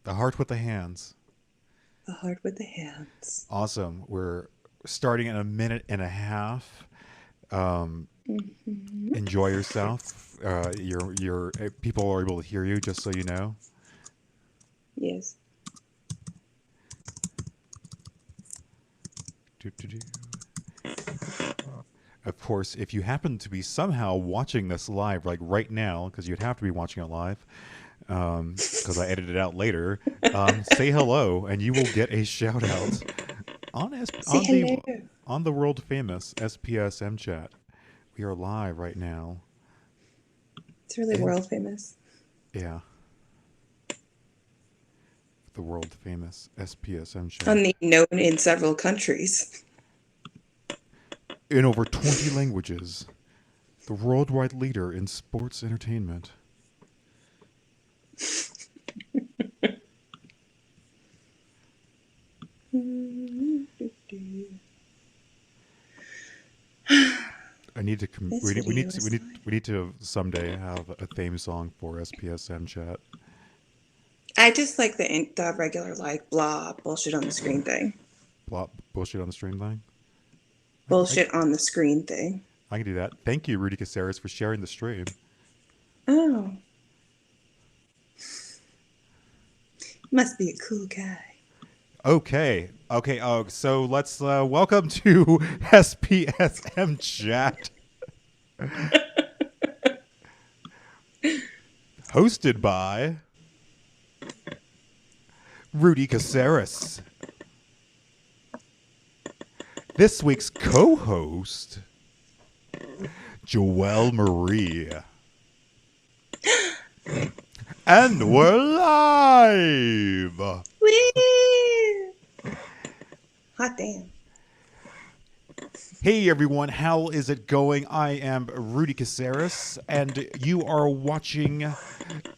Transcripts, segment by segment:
The heart with the hands. The heart with the hands. Awesome. We're starting in a minute and a half. Um, Mm-hmm. enjoy yourself. Your people are able to hear you, just so you know. Yes. Doo-doo-doo. Of course, if you happen to be somehow watching this live, like right now, because you'd have to be watching it live, because I edited it out later, say hello, and you will get a shout out on Say hello. on the world famous SPSM chat. We are live right now, It's really and world famous. yeah, the world famous SPSM chat On the known in several countries. in over 20 languages. The worldwide leader in sports entertainment. I need to This video is live. we need to someday have a theme song for SPSM chat. I just like the regular like blah bullshit on the screen thing. Plot bullshit on the stream thing. I, Bullshit on the screen thing. I can do that. Thank you, Rudy Caseres, for sharing the stream. Oh, must be a cool guy. Okay. Okay. So let's welcome to SPSM chat, hosted by Rudy Caseres. This week's co-host, Joelle Marie. And we're live! Woo! Hot damn. Hey everyone, how is it going? I am Rudy Caseres, and you are watching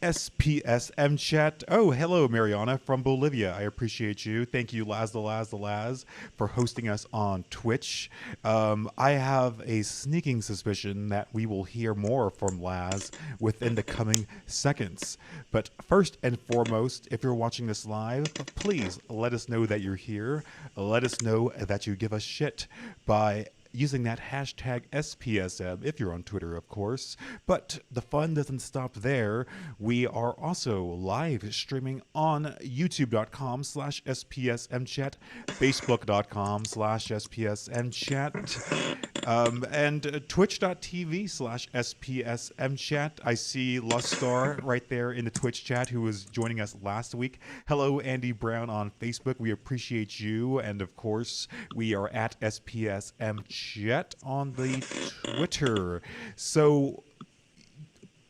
SPSM Chat. Oh, hello, Mariana from Bolivia. I appreciate you. Thank you, Laz the Laz the Laz, for hosting us on Twitch. I have a sneaking suspicion that we will hear more from Laz within the coming seconds. But first and foremost, if you're watching this live, please let us know that you're here. Let us know that you give us shit by using that hashtag SPSM if you're on Twitter, of course. But the fun doesn't stop there. We are also live streaming on youtube.com/SPSMchat, facebook.com/SPSMchat, and twitch.tv/SPSMchat. I see Lustar right there in the Twitch chat who was joining us last week. Hello, Andy Brown on Facebook. We appreciate you. And of course, we are at SPSM Chat on the Twitter. So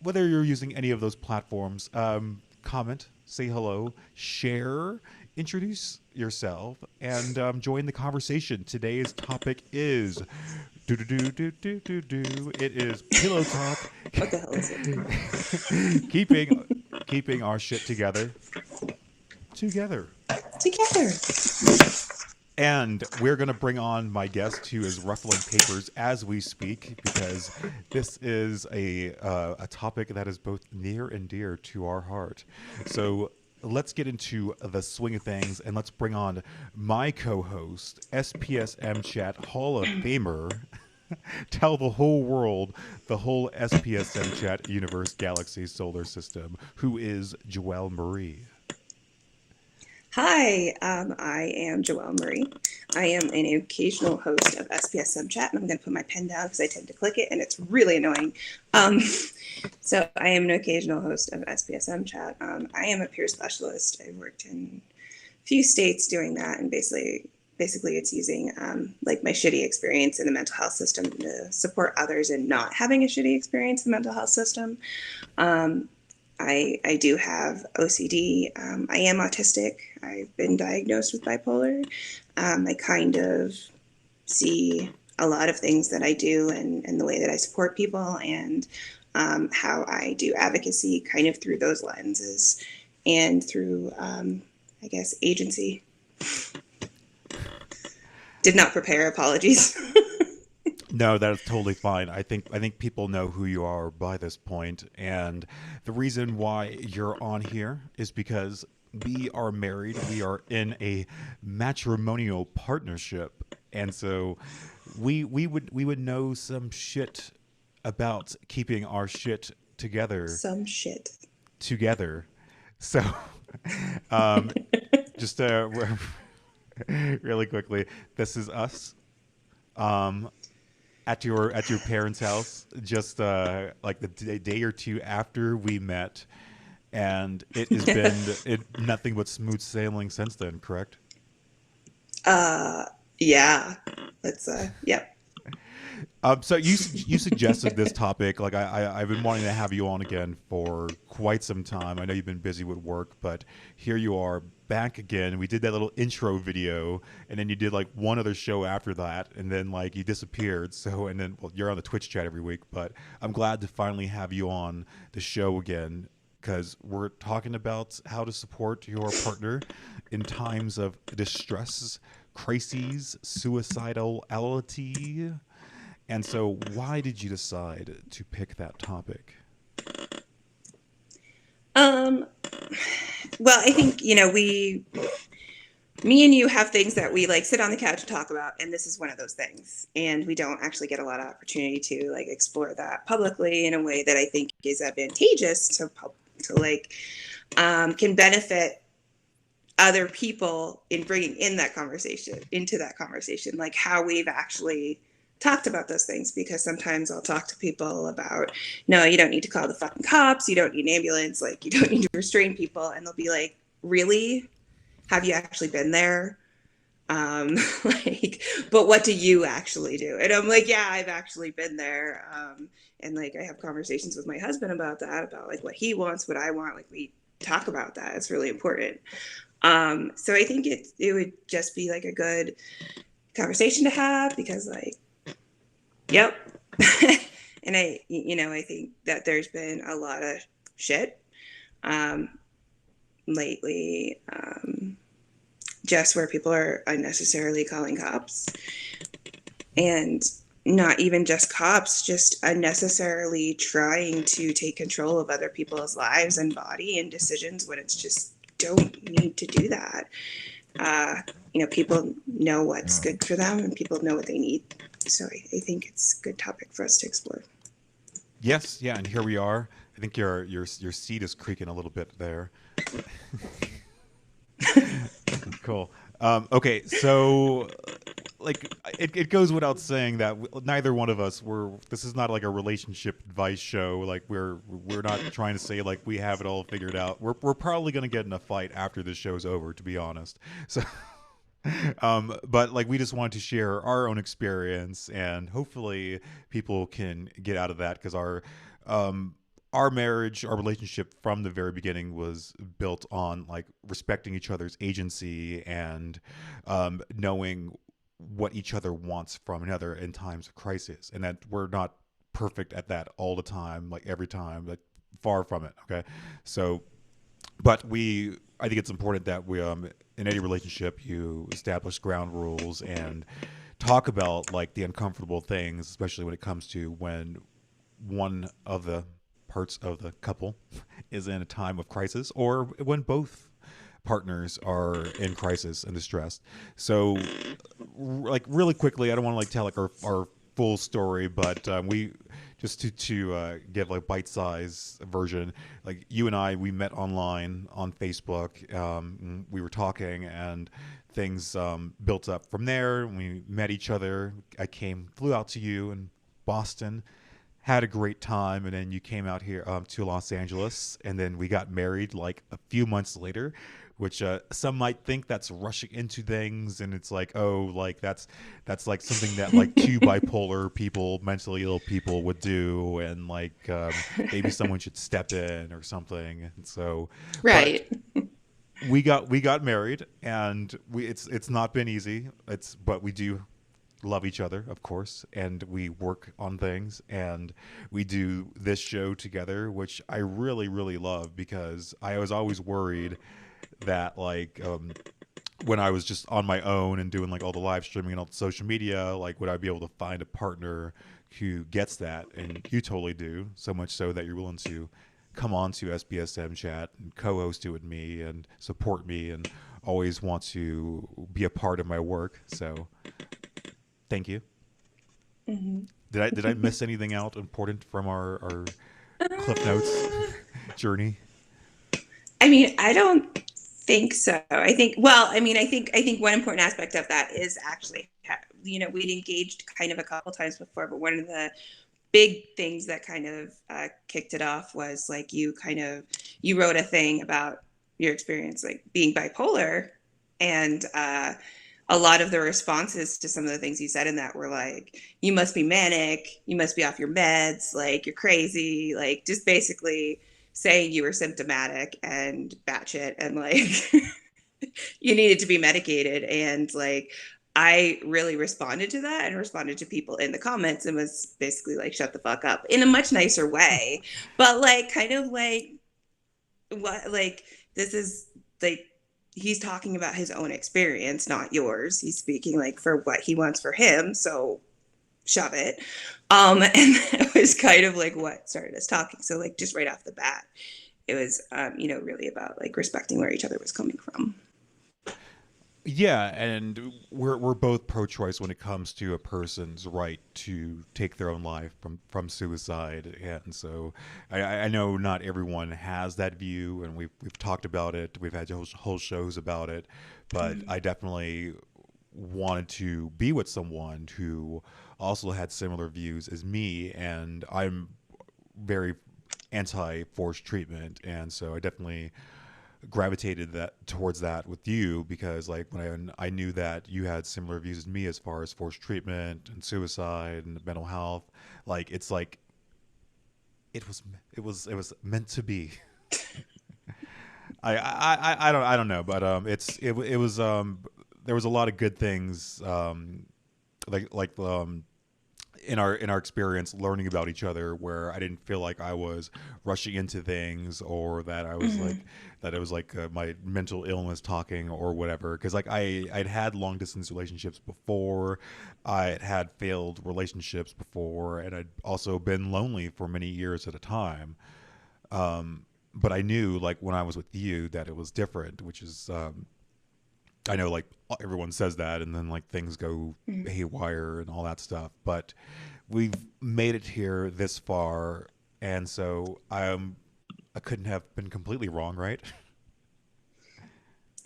whether you're using any of those platforms, comment, say hello, share, introduce yourself, and join the conversation. Today's topic is it is pillow talk. What the hell is it? keeping our shit together. Together. And we're going to bring on my guest who is ruffling papers as we speak, because this is a topic that is both near and dear to our heart. So let's get into the swing of things, and let's bring on my co-host, SPSM Chat Hall of Famer, tell the whole world, the whole SPSM Chat universe, galaxy, solar system, who is Joelle Marie. Hi, I am Joelle Marie. I am an occasional host of SPSM Chat, and I'm going to put my pen down because I tend to click it, and it's really annoying. So I am an occasional host of SPSM Chat. I am a peer specialist. I've worked in a few states doing that, and basically it's using like my shitty experience in the mental health system to support others in not having a shitty experience in the mental health system. I do have OCD. I am autistic. I've been diagnosed with bipolar. I kind of see a lot of things that I do and the way that I support people and how I do advocacy kind of through those lenses and through, I guess, agency. Did not prepare. Apologies. No, that is totally fine. I think people know who you are by this point, and the reason why you're on here is because we are married. We are in a matrimonial partnership, and so we would know some shit about keeping our shit together Some shit. together. So, um, just really quickly, this is us um, at your parents' house, just like the day or two after we met, and it has been nothing but smooth sailing since then. Correct? uh, yeah. Let's, yep. So you suggested this topic. Like I've been wanting to have you on again for quite some time. I know you've been busy with work, but here you are back again. We did that little intro video, and then you did like one other show after that, and then like you disappeared. So and then well, you're on the Twitch chat every week, but I'm glad to finally have you on the show again because we're talking about how to support your partner in times of distress, crises, suicidality. And so, why did you decide to pick that topic? Um, well, I think, me and you have things that we like sit on the couch and talk about, and this is one of those things. And we don't actually get a lot of opportunity to like explore that publicly in a way that I think is advantageous to like, can benefit other people in bringing into that conversation, like how we've actually talked about those things. Because sometimes I'll talk to people about, no, you don't need to call the fucking cops, you don't need an ambulance, like you don't need to restrain people, and they'll be like, really? Have you actually been there? Like, but what do you actually do? And I'm like, yeah, I've actually been there. And like I have conversations with my husband about that, about like what he wants, what I want. Like we talk about that. It's really important. So I think it would just be like a good conversation to have, because like, yep. And I think that there's been a lot of shit um, lately, just where people are unnecessarily calling cops, and not even just cops, just unnecessarily trying to take control of other people's lives and body and decisions when it's just don't need to do that. People know what's good for them, and people know what they need. So I think it's a good topic for us to explore. Yes, yeah, and here we are. I think your seat is creaking a little bit there. Cool. Okay, so like it goes without saying that neither one of us were. This is not like a relationship advice show. Like we're not trying to say like we have it all figured out. We're probably gonna get in a fight after this show's over, to be honest. So but like we just wanted to share our own experience, and hopefully people can get out of that because um, our marriage, our relationship from the very beginning was built on like respecting each other's agency and knowing what each other wants from another in times of crisis, and that we're not perfect at that all the time, like every time, like far from it. Okay, so but I think it's important that we in any relationship you establish ground rules and talk about like the uncomfortable things, especially when it comes to when one of the parts of the couple is in a time of crisis, or when both partners are in crisis and distress. So like really quickly, I don't want to like tell like our full story, but we just to give like bite size version. Like you and I, we met online on Facebook. We were talking, and things built up from there. We met each other. Flew out to you in Boston, had a great time, and then you came out here to Los Angeles, and then we got married like a few months later, which some might think that's rushing into things, and it's like, oh, like that's like something that like two bipolar people, mentally ill people would do, and like maybe someone should step in or something. And so, but Right. we got married, and it's not been easy. But we do love each other, of course, and we work on things, and we do this show together, which I really, really love because I was always worried that like when I was just on my own and doing like all the live streaming and all the social media, like would I be able to find a partner who gets that? And you totally do, so much so that you're willing to come on to SPSM Chat and co-host it with me and support me and always want to be a part of my work. So thank you. Mm-hmm. Did I miss anything out important from our Cliff Notes journey? I mean, I don't think so. I think, well, I mean, I think one important aspect of that is actually, we'd engaged kind of a couple times before, but one of the big things that kind of kicked it off was like you wrote a thing about your experience like being bipolar, and a lot of the responses to some of the things you said in that were like, you must be manic, you must be off your meds, like you're crazy, like just basically saying you were symptomatic and batshit and like you needed to be medicated. And like, I really responded to that and responded to people in the comments and was basically like, shut the fuck up in a much nicer way. But like, kind of like, what, like, this is like, he's talking about his own experience, not yours. He's speaking like for what he wants for him. So shove it. And that was kind of like what started us talking. So like, just right off the bat, it was, really about like respecting where each other was coming from. Yeah, and we're both pro-choice when it comes to a person's right to take their own life from suicide, and so I know not everyone has that view, and we've talked about it. We've had whole shows about it, but I definitely wanted to be with someone who also had similar views as me, and I'm very anti-forced treatment, and so I definitely gravitated that towards that with you because like when I knew that you had similar views as me as far as forced treatment and suicide and mental health, like it's like it was meant to be. I don't know, but it was there was a lot of good things like in our experience learning about each other where I didn't feel like I was rushing into things or that I was like that it was like my mental illness talking or whatever, because like I'd had long distance relationships before, I'd had failed relationships before, and I'd also been lonely for many years at a time, but I knew like when I was with you that it was different, which is I know like everyone says that and then like things go haywire and all that stuff, but we've made it here this far, and so I couldn't have been completely wrong, right?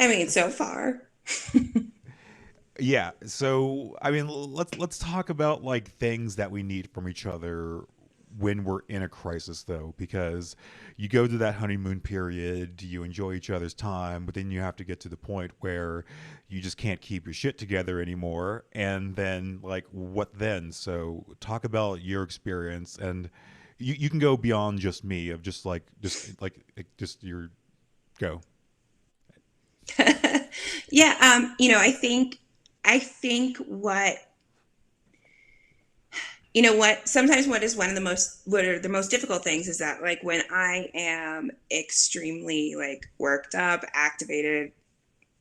I mean, so far. Yeah. So I mean, let's talk about like things that we need from each other when we're in a crisis, though, because you go to that honeymoon period, you enjoy each other's time, but then you have to get to the point where you just can't keep your shit together anymore, and then like what then? So talk about your experience, and you can go beyond just me of just your go. Yeah, I think what sometimes what is one of the most what are the most difficult things is that like when I am extremely like worked up, activated,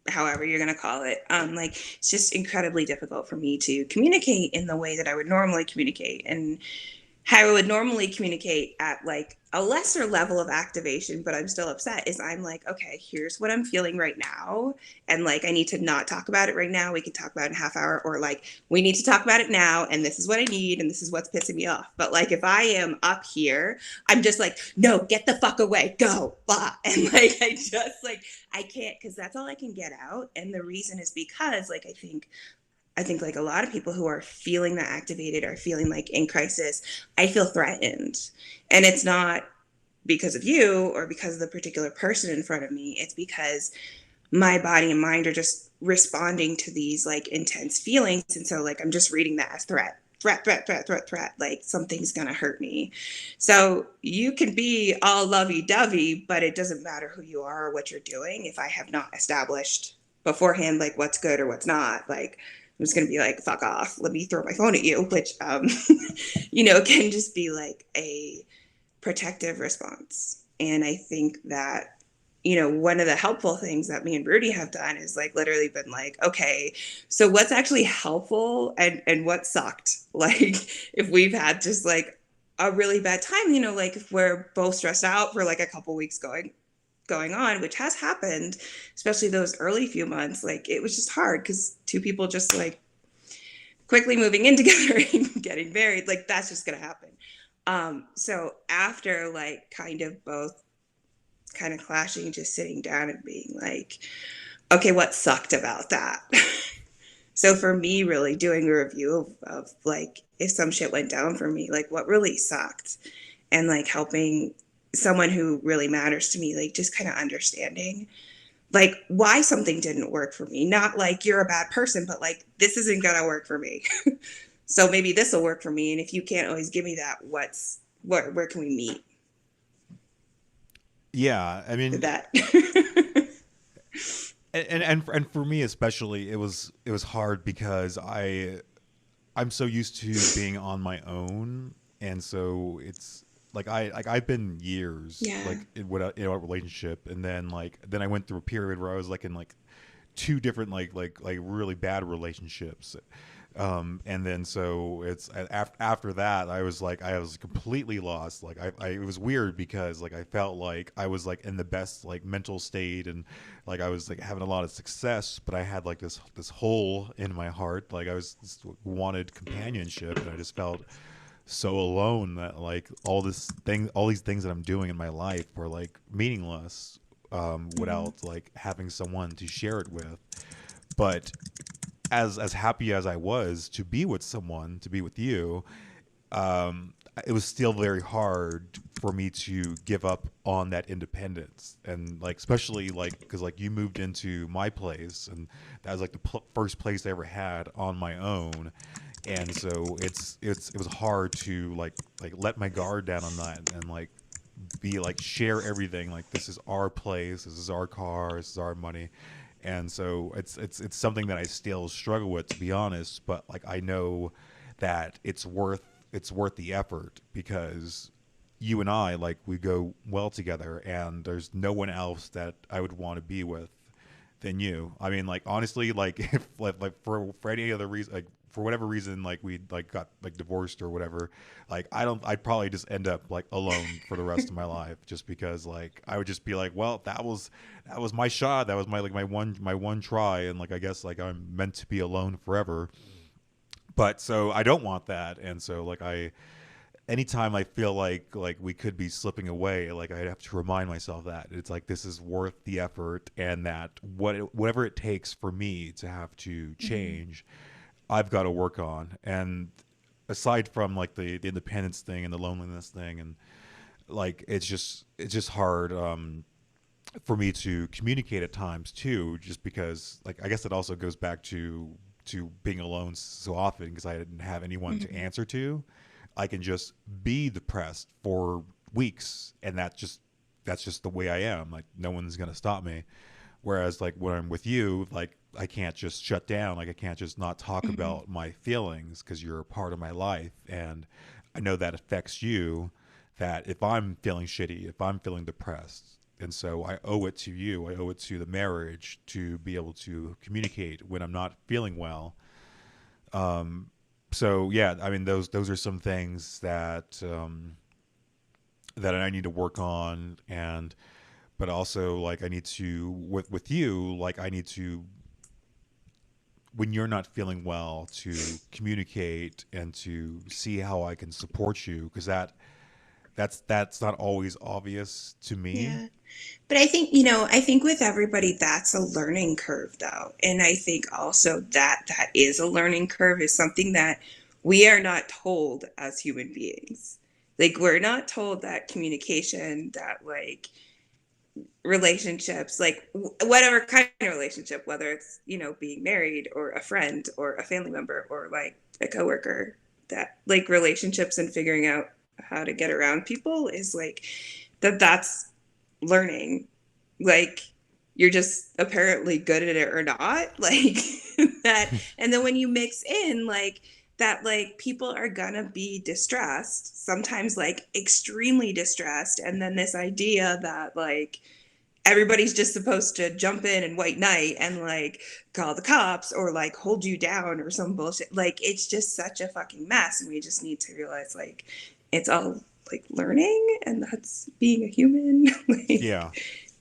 however you're going to call it, like it's just incredibly difficult for me to communicate in the way that I would normally communicate. And how I would normally communicate at like a lesser level of activation, but I'm still upset, is I'm like, okay, here's what I'm feeling right now. And like, I need to not talk about it right now. We can talk about it in a half hour, or like, we need to talk about it now. And this is what I need. And this is what's pissing me off. But like, if I am up here, I'm just like, no, get the fuck away, go, blah. And like, I can't, because that's all I can get out. And the reason is because like, I think like a lot of people who are feeling that activated are feeling like in crisis, I feel threatened. And it's not because of you or because of the particular person in front of me. It's because my body and mind are just responding to these like intense feelings. And so like, I'm just reading that as threat, like something's going to hurt me. So you can be all lovey-dovey, but it doesn't matter who you are or what you're doing. If I have not established beforehand, like what's good or what's not, like, I'm just going to be like, fuck off. Let me throw my phone at you, which, can just be like a protective response. And I think that, one of the helpful things that me and Rudy have done is like literally been like, okay, so what's actually helpful and what sucked? Like if we've had just like a really bad time, like if we're both stressed out for like a couple weeks going on, which has happened, especially those early few months. Like it was just hard because two people just like quickly moving in together and getting married, like that's just gonna happen. So after like kind of both kind of clashing, just sitting down and being like, okay, what sucked about that? So for me, really doing a review of like if some shit went down for me, like what really sucked, and like helping someone who really matters to me, like just kind of understanding like why something didn't work for me. Not like you're a bad person, but like this isn't gonna work for me. So maybe this will work for me. And if you can't always give me that, where can we meet? Yeah, I Did mean, that? and for me especially, it was hard because I'm so used to being on my own, and so it's like I've been years Yeah. like in a relationship, and then I went through a period where I was like in like two different like really bad relationships. And then so it's after that I was completely lost. Like it was weird because like I felt like I was like in the best like mental state, and like I was like having a lot of success, but I had like this hole in my heart. Like I was just wanted companionship, and I just felt so alone that like all these things that I'm doing in my life were like meaningless, Mm-hmm. without like having someone to share it with. But as happy as I was to be with someone, to be with you, it was still very hard for me to give up on that independence, and like especially like because like you moved into my place, and that was like the first place I ever had on my own, and so it was hard to like let my guard down on that, and like be like share everything, like this is our place, this is our car, this is our money. And so it's something that I still struggle with, to be honest, but like I know that it's worth the effort, because you and I, like, we go well together, and there's no one else that I would want to be with than you. I mean, like, honestly, like if like for any other reason, like for whatever reason, like we like got like divorced or whatever, like I'd probably just end up like alone for the rest of my life, just because like I would just be like, well, that was my shot, that was my like my one try, and like I guess like I'm meant to be alone forever. But so I don't want that, and so like I anytime I feel like we could be slipping away, like I have to remind myself that it's like this is worth the effort, and that whatever it takes for me to have to Mm-hmm. change, I've got to work on. And aside from like the independence thing and the loneliness thing, and like it's just hard, for me to communicate at times too, just because like I guess it also goes back to being alone so often, because I didn't have anyone to Mm-hmm. answer to. I can just be depressed for weeks, and that's just the way I am. Like no one's gonna stop me. Whereas like when I'm with you, like I can't just shut down. Like I can't just not talk Mm-hmm. about my feelings, because you're a part of my life, and I know that affects you. That if I'm feeling shitty, if I'm feeling depressed, and so I owe it to you. I owe it to the marriage to be able to communicate when I'm not feeling well. So yeah, I mean those are some things that I need to work on, and but also like I need to with you, like I need to, when you're not feeling well, to communicate and to see how I can support you, because that's not always obvious to me. Yeah. But I think, I think with everybody, that's a learning curve, though. And I think also that that is a learning curve is something that we are not told as human beings. Like, we're not told that communication, that like relationships, like whatever kind of relationship, whether it's, being married or a friend or a family member or like a coworker, that like relationships and figuring out how to get around people is like that's learning. Like you're just apparently good at it or not. Like that. And then when you mix in like that, like people are gonna be distressed, sometimes like extremely distressed. And then this idea that like everybody's just supposed to jump in and white knight and like call the cops or like hold you down or some bullshit. Like it's just such a fucking mess. And we just need to realize like it's all like learning, and that's being a human. Like, Yeah.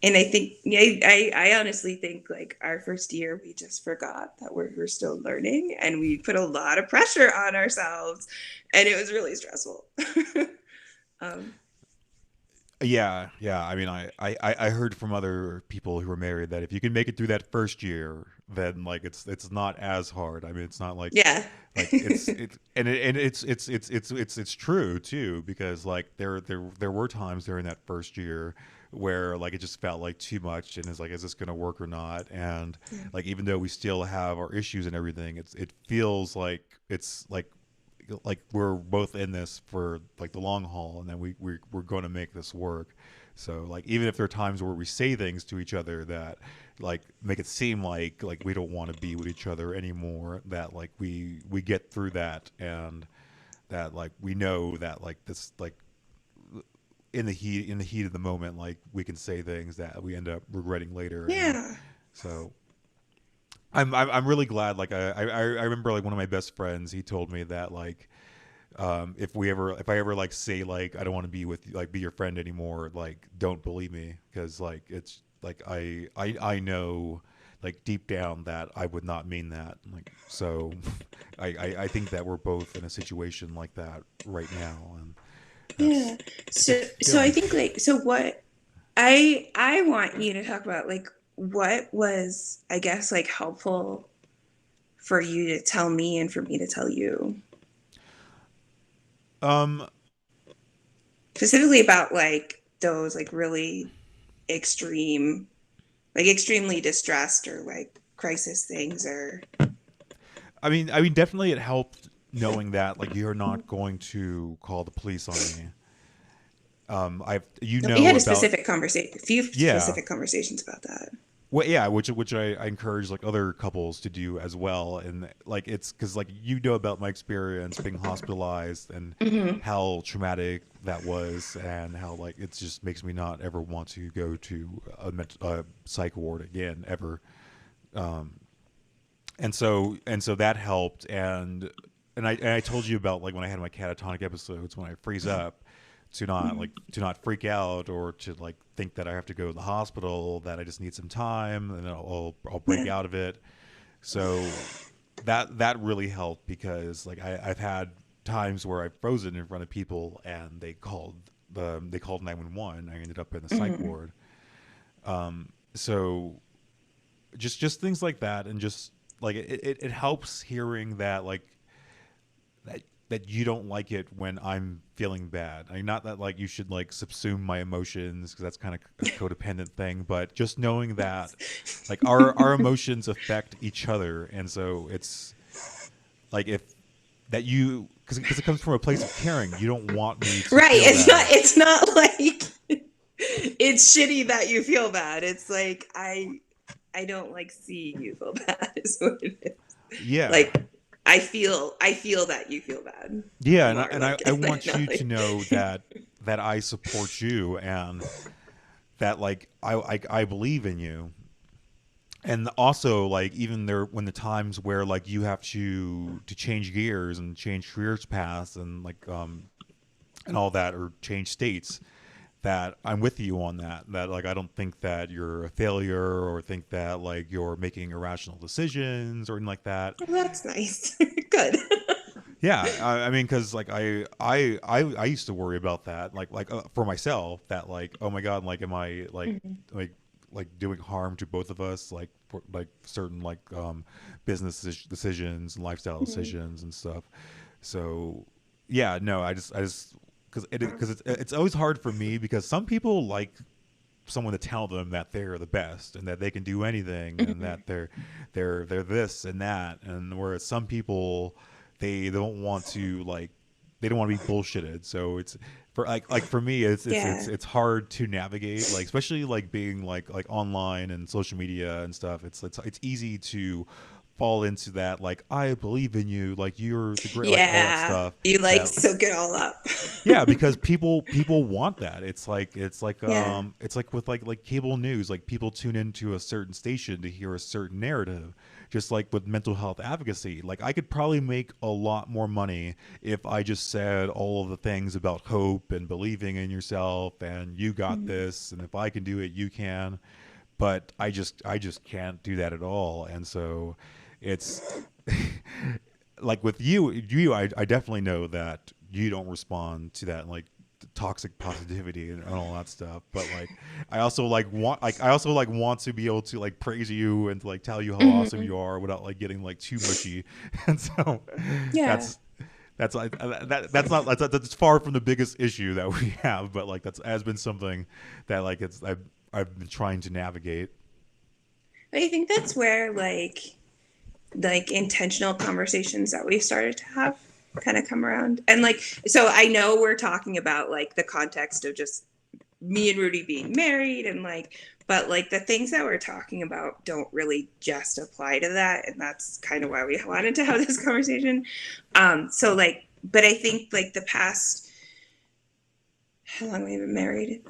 and I think, yeah, I honestly think like our first year, we just forgot that we're still learning, and we put a lot of pressure on ourselves, and it was really stressful. um, Yeah, yeah. I mean, I heard from other people who were married that if you can make it through that first year, then like it's not as hard. I mean, it's not yeah. like it's and it's true too, because like there were times during that first year where like it just felt like too much, and it's like, is this going to work or not? And Yeah. like, even though we still have our issues and everything, it feels like it's like we're both in this for like the long haul, and then we're going to make this work. So like, even if there are times where we say things to each other that like make it seem like we don't want to be with each other anymore, that like we get through that, and that like we know that like this like in the heat of the moment, like we can say things that we end up regretting later. And Yeah. so I'm really glad. Like I remember like one of my best friends, he told me that like, if I ever like say like I don't want to be with like be your friend anymore, like don't believe me, because like it's like I know like deep down that I would not mean that. Like, so I think that we're both in a situation like that right now, and Yeah. that's it's a good So I feeling. think like, so what I want you to talk about, like, what was, I guess, like helpful for you to tell me and for me to tell you, Um, specifically about like those like really extreme, like extremely distressed or like crisis things, or I mean, definitely it helped knowing that like you're not going to call the police on me. I've we had a about. specific conversation, a few Yeah. specific conversations about that. Well, yeah, which I encourage like other couples to do as well, and like it's because like about my experience being hospitalized and Mm-hmm. how traumatic that was, and how like it just makes me not ever want to go to a psych ward again ever. Um, and so that helped, and I told you about like when I had my catatonic episodes, when I freeze up, to not freak out or to like think that I have to go to the hospital, that I just need some time and I'll break Yeah. out of it. So that really helped, because like I've had times where I've frozen in front of people and they called 911. I ended up in the psych Mm-hmm. ward. So just things like that, and just like it helps hearing that like that you don't like it when I'm feeling bad. I mean, not that like you should like subsume my emotions, because that's kind of a codependent thing, but just knowing that like our emotions affect each other, and so it's like, if that you because it comes from a place of caring. You don't want me to Right. feel bad. It's not like it's shitty that you feel bad. It's like I don't like seeing you feel bad is what it is. Yeah. Like I feel that you feel bad Yeah, and I, more, and I, like, I like want not you to like know that I support you, and that like I believe in you. And also like, even there when the times where like you have to change gears and change careers paths, and like and all that, or change states, that I'm with you on that. That like, I don't think that you're a failure, or think that like you're making irrational decisions or anything like that. oh, that's nice. Good. Yeah, I mean, because like I used to worry about that, for myself, that like, oh my god, like, am I Mhm. like doing harm to both of us, like for like certain like business decisions and lifestyle Mhm. decisions and stuff. So yeah, no, I just because it's always hard for me, because some people like someone to tell them that they're the best and that they can do anything, and Mhm. that they're this and that, and whereas some people, they don't want to like they don't want to be bullshitted. So it's for like for me, Yeah. it's hard to navigate, like especially like being like online and social media and stuff. It's easy to fall into that, like, I believe in you, like you're the great, like all that Yeah. stuff. You like That soak it all up. yeah, because people want that. Yeah. It's like with like cable news, like people tune into a certain station to hear a certain narrative. Just like with mental health advocacy, like I could probably make a lot more money if I just said all of the things about hope and believing in yourself and you got Mhm. this, and if I can do it, you can. But I just can't do that at all. And so it's like with I definitely know that you don't respond to that like toxic positivity and all that stuff. But like I also like want to be able to like praise you and to like tell you how awesome Mhm. you are without like getting like too mushy. And so Yeah. that's that's like that's not that's far from the biggest issue that we have, but like that's has been something that like I've been trying to navigate. I think that's where like intentional conversations that we've started to have kind of come around. And like, so I know we're talking about like the context of just me and Rudy being married and like, but like the things that we're talking about don't really just apply to that. And that's kind of why we wanted to have this conversation. So like, but I think like the past, how long have we been married?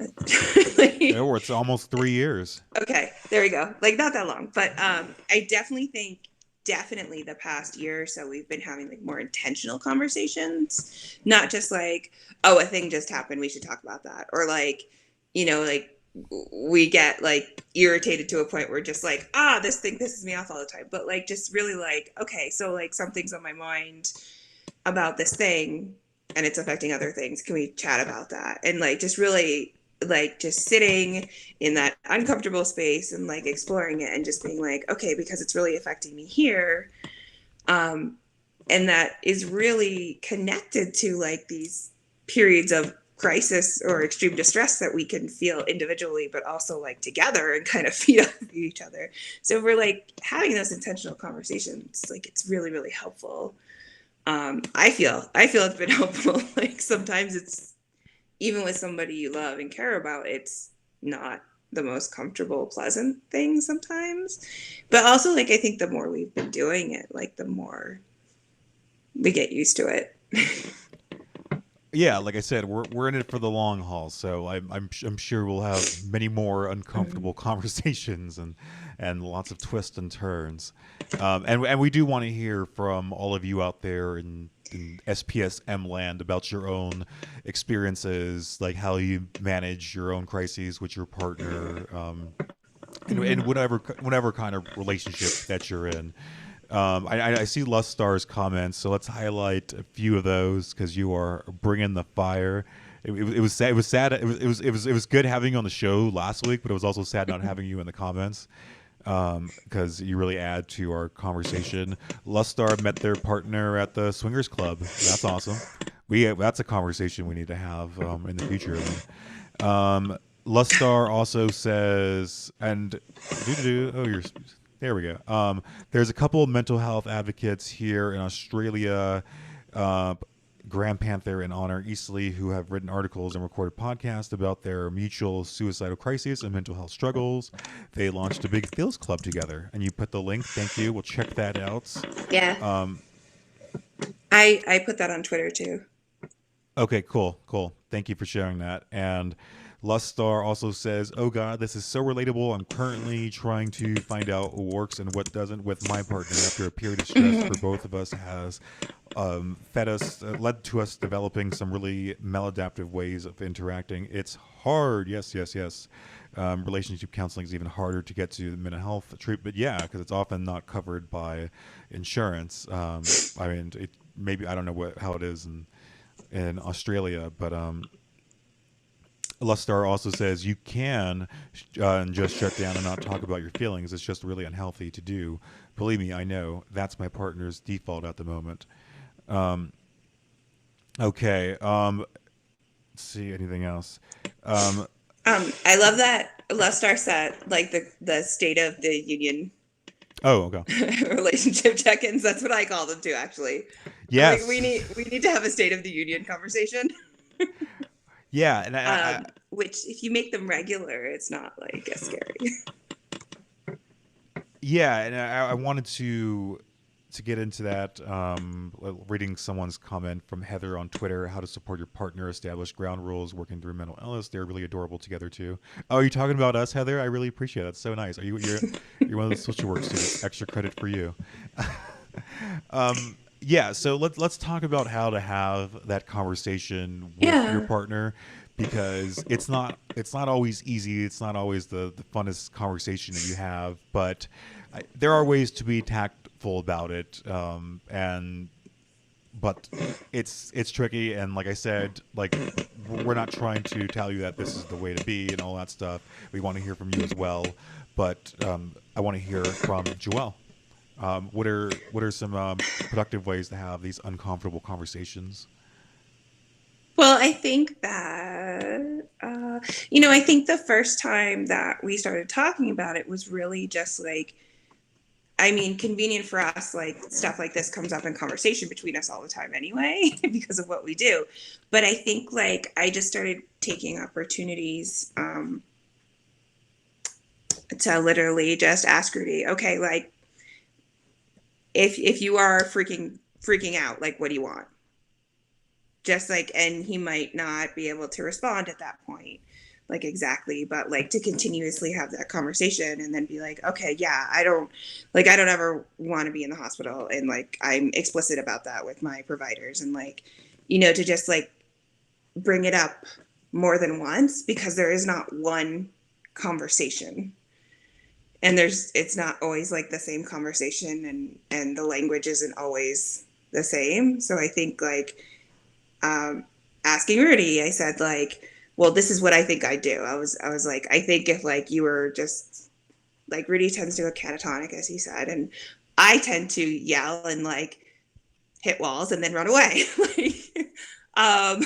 Like, Oh, it's almost 3 years. okay, there we go. Like not that long, but I definitely think definitely the past year or so we've been having like more intentional conversations, not just like, oh, a thing just happened, we should talk about that, or like, like we get like irritated to a point where just like, this thing pisses me off all the time, but like just really like, okay, so like something's on my mind about this thing and it's affecting other things. Can we chat about that? And like just really like just sitting in that uncomfortable space and like exploring it and just being like, okay, because it's really affecting me here. Um, and that is really connected to like these periods of crisis or extreme distress that we can feel individually, but also like together and kind of feed off of each other. So if we're like having those intentional conversations, like it's really, really helpful. I feel it's been helpful. Like sometimes it's even with somebody you love and care about, it's not the most comfortable, pleasant thing sometimes. But also, like I think the more we've been doing it, like the more we get used to it. Yeah, like I said, we're in it for the long haul, so I'm sure we'll have many more uncomfortable conversations and lots of twists and turns, and we do want to hear from all of you out there in SPSM land about your own experiences, like how you manage your own crises with your partner, and whatever kind of relationship that you're in. I see Lustar's comments, so let's highlight a few of those because you are bringing the fire. It was sad. It was sad. It was good having you on the show last week, but it was also sad not having you in the comments because you really add to our conversation. Lustar met their partner at the swingers club. That's awesome. That's a conversation we need to have in the future. Lustar also says, and oh, you're there. We go. There's a couple of mental health advocates here in Australia, uh, Grand Panther and Honor Eastleigh, who have written articles and recorded podcasts about their mutual suicidal crises and mental health struggles. They launched a big feels club together, and you put the link. Thank you. We'll check that out. Yeah, Um, I put that on Twitter too. Okay, cool. Thank you for sharing that. And Lustar also says, "Oh God, this is so relatable. I'm currently trying to find out what works and what doesn't with my partner after a period of stress for both of us has led to us developing some really maladaptive ways of interacting. It's hard. Yes. Relationship counseling is even harder to get to mental health treatment. Yeah, because it's often not covered by insurance. I mean, maybe I don't know how it is in Australia, but Lustar also says you can just shut down and not talk about your feelings. It's just really unhealthy to do. Believe me, I know. That's my partner's default at the moment. Um, okay. Let's see. Anything else? Um, I love that Lustar set like the State of the Union oh, okay. relationship check-ins. That's what I call them too. Actually, I'm like we Yes. need to have a State of the Union conversation. Yeah, and Which if you make them regular, it's not like as scary. Yeah, and I wanted to get into that. Reading someone's comment from Heather on Twitter: how to support your partner, establish ground rules, working through mental illness. They're really adorable together too. Oh, are you talking about us, Heather? I really appreciate it. That's so nice. You're one of the social work students. Extra credit for you. Yeah, so let's talk about how to have that conversation with your Yeah. partner, because it's not always easy. It's not always the funnest conversation that you have, but there are ways to be tactful about it. And but it's tricky, and like I said, like we're not trying to tell you that this is the way to be and all that stuff. We want to hear from you as well, but I want to hear from Joelle. What are some productive ways to have these uncomfortable conversations? Well, I think that, I think the first time that we started talking about it was really just like, I mean, convenient for us, like stuff like this comes up in conversation between us all the time anyway, because of what we do. But I think like I just started taking opportunities to literally just ask Rudy, okay, like if you are freaking out, like what do you want? Just like, and he might not be able to respond at that point like exactly, but like to continuously have that conversation and then be like, okay, yeah, I don't ever want to be in the hospital, and like I'm explicit about that with my providers, and like, to just like bring it up more than once, because there is not one conversation, and it's not always like the same conversation, and the language isn't always the same. So I think like um, asking Rudy, I said like, well, this is what I think I do. I was like, I think if like you were just like, Rudy tends to go catatonic, as he said, and I tend to yell and like hit walls and then run away. Like, um,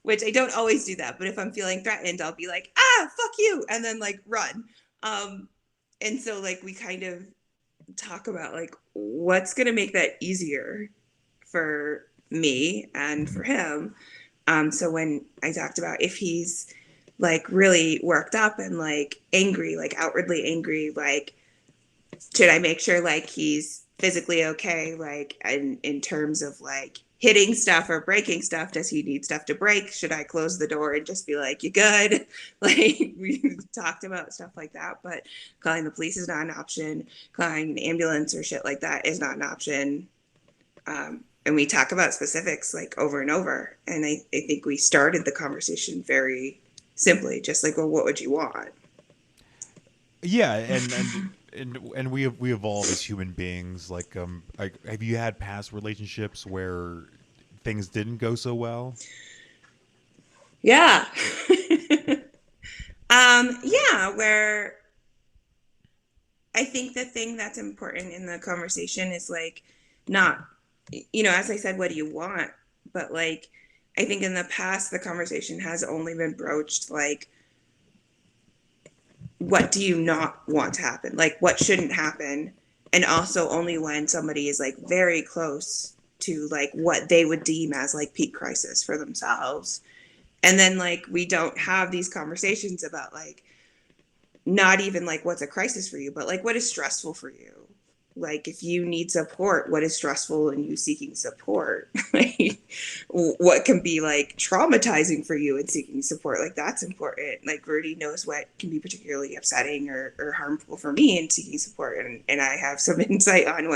which I don't always do that, but if I'm feeling threatened, I'll be like, fuck you, and then like run. Um, and so like we kind of talk about like what's gonna make that easier for me and for him. So when I talked about if he's like really worked up and like angry, like outwardly angry, like should I make sure like he's physically okay, like in terms of like hitting stuff or breaking stuff? Does he need stuff to break? Should I close the door and just be like, you good? Like we talked about stuff like that, but calling the police is not an option. Calling an ambulance or shit like that is not an option. And we talk about specifics like over and over. And I think we started the conversation very simply, just like, well, what would you want? Yeah, and we evolve as human beings. Like, have you had past relationships where things didn't go so well? Yeah. Yeah, where I think the thing that's important in the conversation is like not, as I said, what do you want? But like, I think in the past, the conversation has only been broached like, what do you not want to happen? Like, what shouldn't happen? And also only when somebody is like very close to like what they would deem as like peak crisis for themselves. And then like we don't have these conversations about like not even like what's a crisis for you, but like what is stressful for you. Like if you need support, what is stressful in you seeking support? Like what can be like traumatizing for you in seeking support? Like that's important. Like Rudy knows what can be particularly upsetting or harmful for me in seeking support, and I have some insight on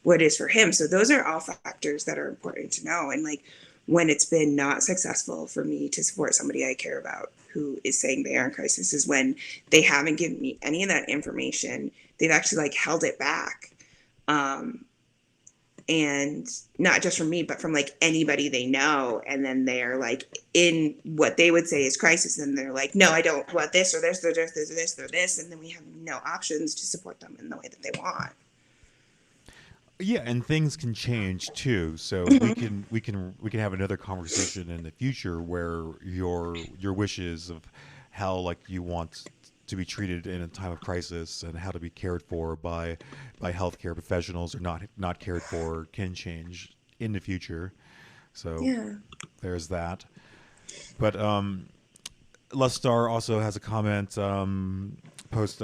what is for him. So those are all factors that are important to know. And like when it's been not successful for me to support somebody I care about who is saying they are in crisis is when they haven't given me any of that information. They've actually like held it back, um, and not just from me, but from like anybody they know. And then they're like in what they would say is crisis, and they're like, no, I don't want this or this or this or this or this, and then we have no options to support them in the way that they want. Yeah, and things can change too. So Mm-hmm. we can have another conversation in the future where your wishes of how like you want to be treated in a time of crisis and how to be cared for by healthcare professionals or not cared for can change in the future. So Yeah. there's that. But Lustar also has a comment post.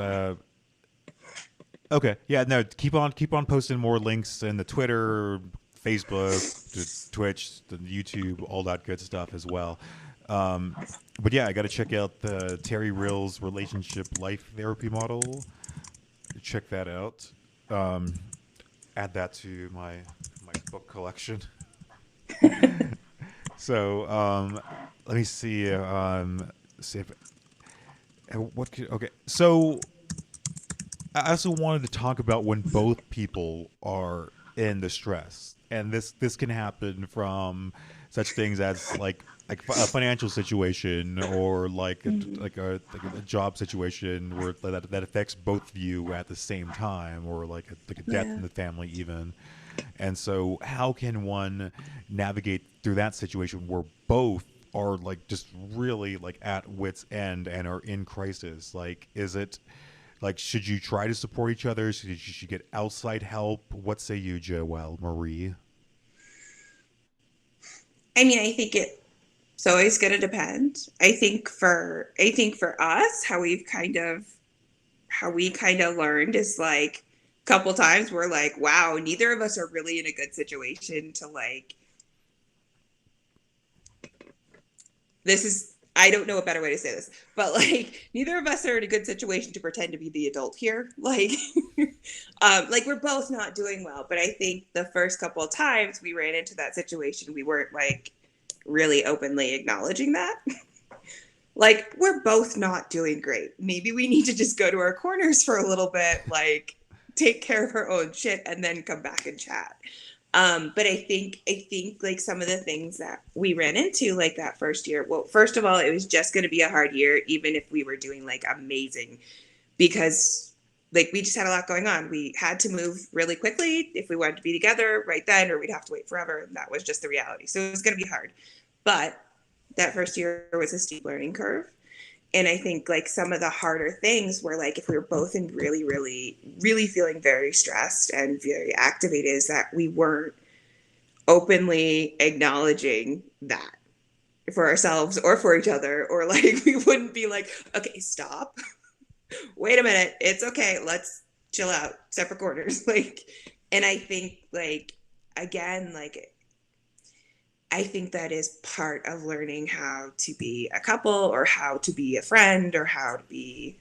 Okay. Yeah. No. Keep on posting more links in the Twitter, Facebook, the Twitch, the YouTube, all that good stuff as well. Um, but yeah, I got to check out the Terry Reals relationship life therapy model. Check that out. Um, Add that to my book collection. So let me see. See if what could, okay. So I also wanted to talk about when both people are in the stress, and this can happen from such things as like a financial situation or Mhm. like a job situation where that affects both of you at the same time, or like a death Yeah. in the family even. And so, how can one navigate through that situation where both are like just really like at wits end and are in crisis? Like, is it like should you try to support each other? Should you get outside help? What say you, Joelle, Marie? I mean, I think it's always going to depend. I think for us, how we kind of learned is like a couple times we're like, wow, neither of us are really in a good situation to like this is I don't know a better way to say this, but like neither of us are in a good situation to pretend to be the adult here. Like we're both not doing well. But I think the first couple of times we ran into that situation, we weren't like really openly acknowledging that. Like we're both not doing great. Maybe we need to just go to our corners for a little bit, like take care of our own shit and then come back and chat. But I think like some of the things that we ran into like that first year. Well, first of all, it was just going to be a hard year, even if we were doing like amazing, because like we just had a lot going on. We had to move really quickly if we wanted to be together right then, or we'd have to wait forever, and that was just the reality. So it was going to be hard. But that first year was a steep learning curve. And I think like some of the harder things were like if we were both in really, really, really feeling very stressed and very activated, is that we weren't openly acknowledging that for ourselves or for each other, or like we wouldn't be like, okay, stop, wait a minute, it's okay, let's chill out, separate corners. Like, and I think like again, like I think that is part of learning how to be a couple or how to be a friend or how to be,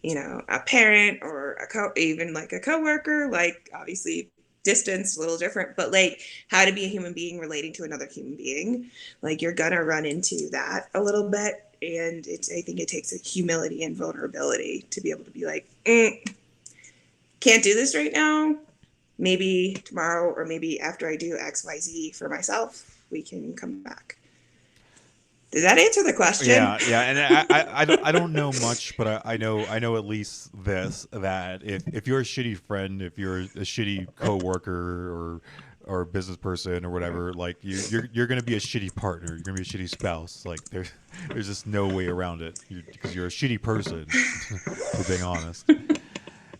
a parent or even like a coworker. Like obviously distance a little different, but like how to be a human being relating to another human being. Like you're gonna run into that a little bit, and I think it takes a humility and vulnerability to be able to be like, can't do this right now. Maybe tomorrow or maybe after I do XYZ for myself, we can come back. Did that answer the question? Yeah, yeah, and I don't know much, but I know at least this, that if you're a shitty friend, if you're a shitty coworker or a business person or whatever, like you're gonna be a shitty partner, you're gonna be a shitty spouse. Like there's just no way around it because you're a shitty person, for being honest.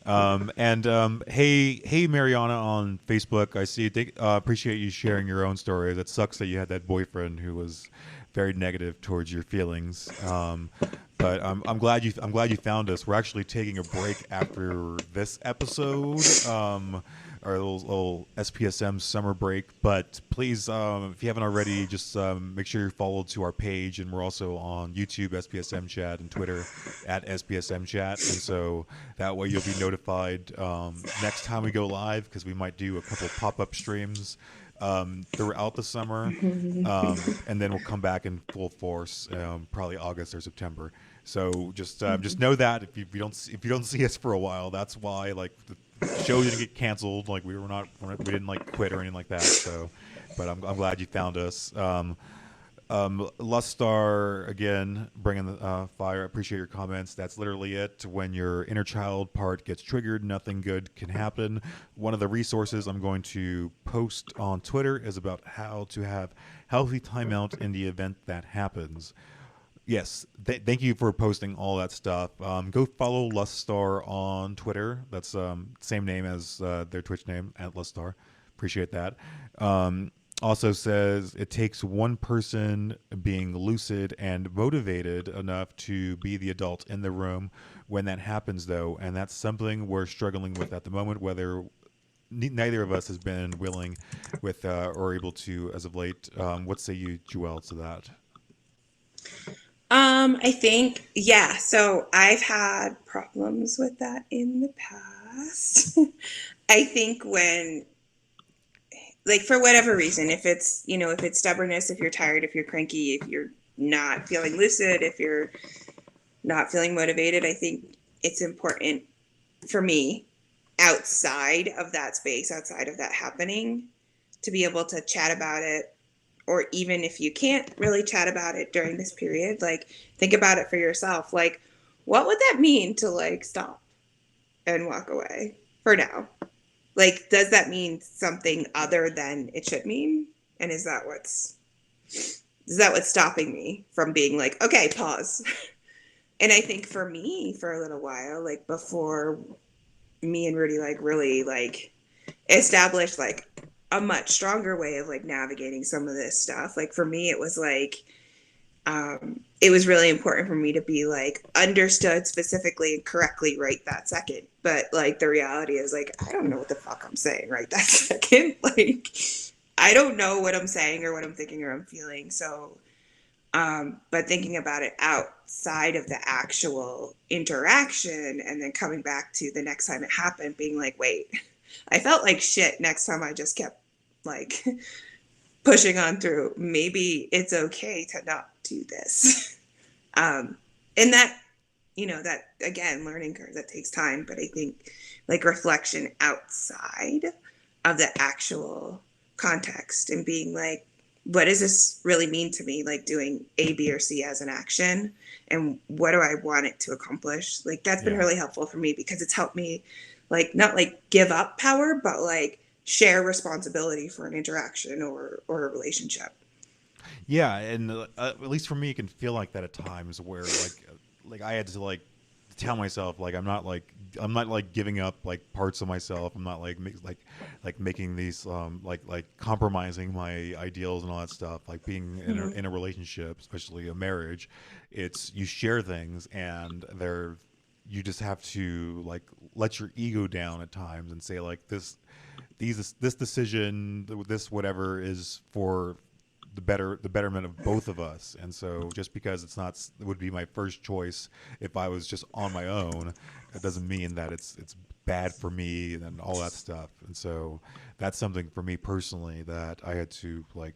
And hey, Mariana on Facebook. I see. Appreciate you sharing your own story. That sucks that you had that boyfriend who was very negative towards your feelings. But I'm glad you found us. We're actually taking a break after this episode. Our little SPSM summer break. But please, if you haven't already, just make sure you're followed to our page, and we're also on YouTube, SPSM Chat, and Twitter at SPSM Chat, and so that way you'll be notified next time we go live, because we might do a couple pop-up streams throughout the summer, and then we'll come back in full force, probably August or September. So just know that if you don't see us for a while, that's why. Like the show didn't get canceled. Like we didn't like quit or anything like that. So, but I'm glad you found us. Lustar, again, bringing the fire. I appreciate your comments. That's literally it. When your inner child part gets triggered, nothing good can happen. One of the resources I'm going to post on Twitter is about how to have healthy timeout in the event that happens. Yes, thank you for posting all that stuff. Go follow Lustar on Twitter. That's same name as their Twitch name, at Lustar. Appreciate that. Also says it takes one person being lucid and motivated enough to be the adult in the room when that happens, though. And that's something we're struggling with at the moment, whether neither of us has been willing with or able to as of late. What say you, Joelle, to that? I think, yeah, so I've had problems with that in the past. I think when, like, for whatever reason, if it's, if it's stubbornness, if you're tired, if you're cranky, if you're not feeling lucid, if you're not feeling motivated, I think it's important for me outside of that space, outside of that happening, to be able to chat about it. Or even if you can't really chat about it during this period, like think about it for yourself. Like, what would that mean to like stop and walk away for now? Like, does that mean something other than it should mean? And is that what's stopping me from being like, okay, pause? And I think for me, for a little while, like before me and Rudy like really like established like a much stronger way of like navigating some of this stuff. Like for me, it was like it was really important for me to be like understood specifically and correctly right that second. But like the reality is like I don't know what the fuck I'm saying right that second. Like I don't know what I'm saying or what I'm thinking or I'm feeling. So but thinking about it outside of the actual interaction and then coming back to the next time it happened, being like, wait, I felt like shit next time I just kept like pushing on through. Maybe it's okay to not do this. And that, that again, learning curve that takes time, but I think like reflection outside of the actual context and being like, what does this really mean to me? Like doing A, B, or C as an action, and what do I want it to accomplish? Like that's been Yeah. really helpful for me because it's helped me, like not like give up power, but like share responsibility for an interaction or a relationship. Yeah, and at least for me, it can feel like that at times where like I had to like tell myself like I'm not like giving up like parts of myself. I'm not like like making these like compromising my ideals and all that stuff. Like being Mm-hmm. in a relationship, especially a marriage, it's you share things and they're you just have to like let your ego down at times and say like this decision this whatever is for the betterment of both of us. And so just because it would be my first choice if I was just on my own, that doesn't mean that it's bad for me and all that stuff. And so that's something for me personally that I had to like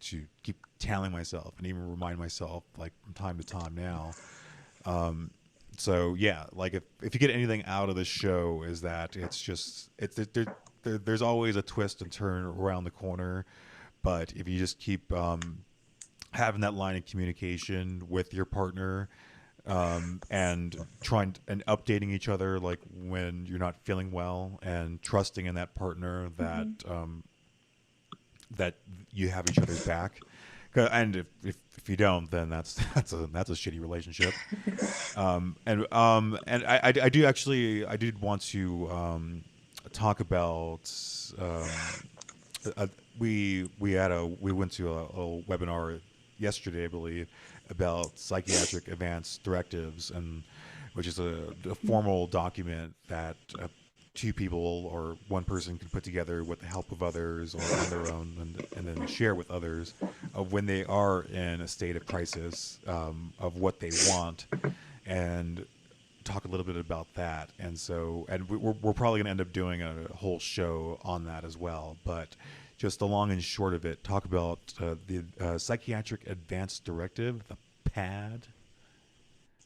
to keep telling myself and even remind myself like from time to time now. So yeah, like if you get anything out of this show is that it's just there's always a twist and turn around the corner, but if you just keep having that line of communication with your partner and trying and updating each other like when you're not feeling well and trusting in that partner that Mm-hmm. that you have each other's back. And if you don't, then that's a shitty relationship. And I do actually I did want to talk about uh, we went to a webinar yesterday, I believe, about psychiatric advance directives, and which is a formal document that two people or one person can put together with the help of others or on their own, and then share with others of when they are in a state of crisis of what they want, and talk a little bit about that. And so, and we're probably going to end up doing a whole show on that as well. But just the long and short of it, talk about the Psychiatric Advance Directive, the PAD.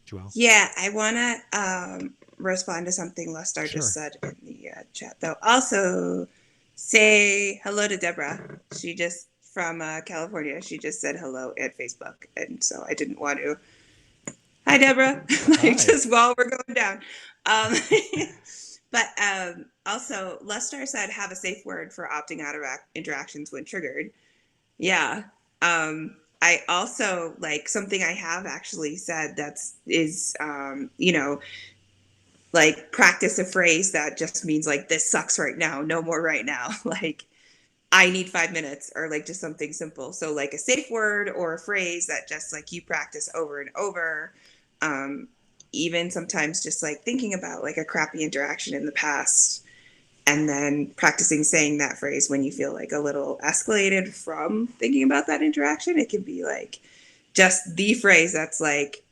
Joelle? Yeah, I want to respond to something Lestar just Sure. said in the chat, though. Also, say hello to Deborah. She just from California. She just said hello at Facebook, and so I didn't want to. Hi, Deborah. Like Hi. just while we're going down. Um, but also, Lestar said have a safe word for opting out of interactions when triggered. Yeah. I also like something I have actually said like practice a phrase that just means like this sucks right now, no more right now. Like I need 5 minutes, or like just something simple. So like a safe word or a phrase that just like you practice over and over. Even sometimes just like thinking about like a crappy interaction in the past and then practicing saying that phrase when you feel like a little escalated from thinking about that interaction. It can be like just the phrase that's like,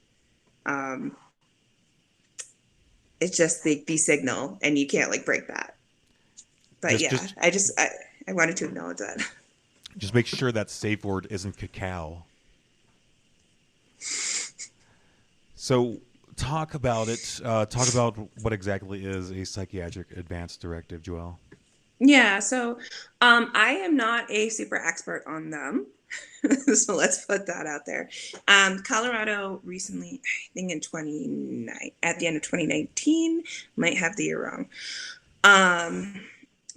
it's just the signal, and you can't like break that. But Just yeah, just I wanted to acknowledge that. just make sure that safe word isn't cacao. So talk about it. Talk about what exactly is a psychiatric advance directive, Joelle. Yeah, so I am not a super expert on them. So let's put that out there. Colorado recently, I think in 29, at the end of 2019, might have the year wrong,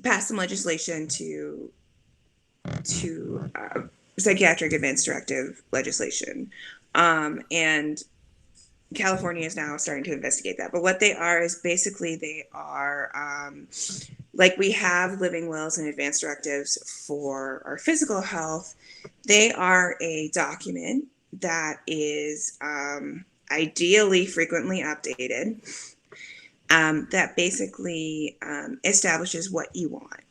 passed some legislation to psychiatric advance directive legislation. And California is now starting to investigate that. But what they are is basically they are like we have living wills and advance directives for our physical health. They are a document that is ideally frequently updated, that basically establishes what you want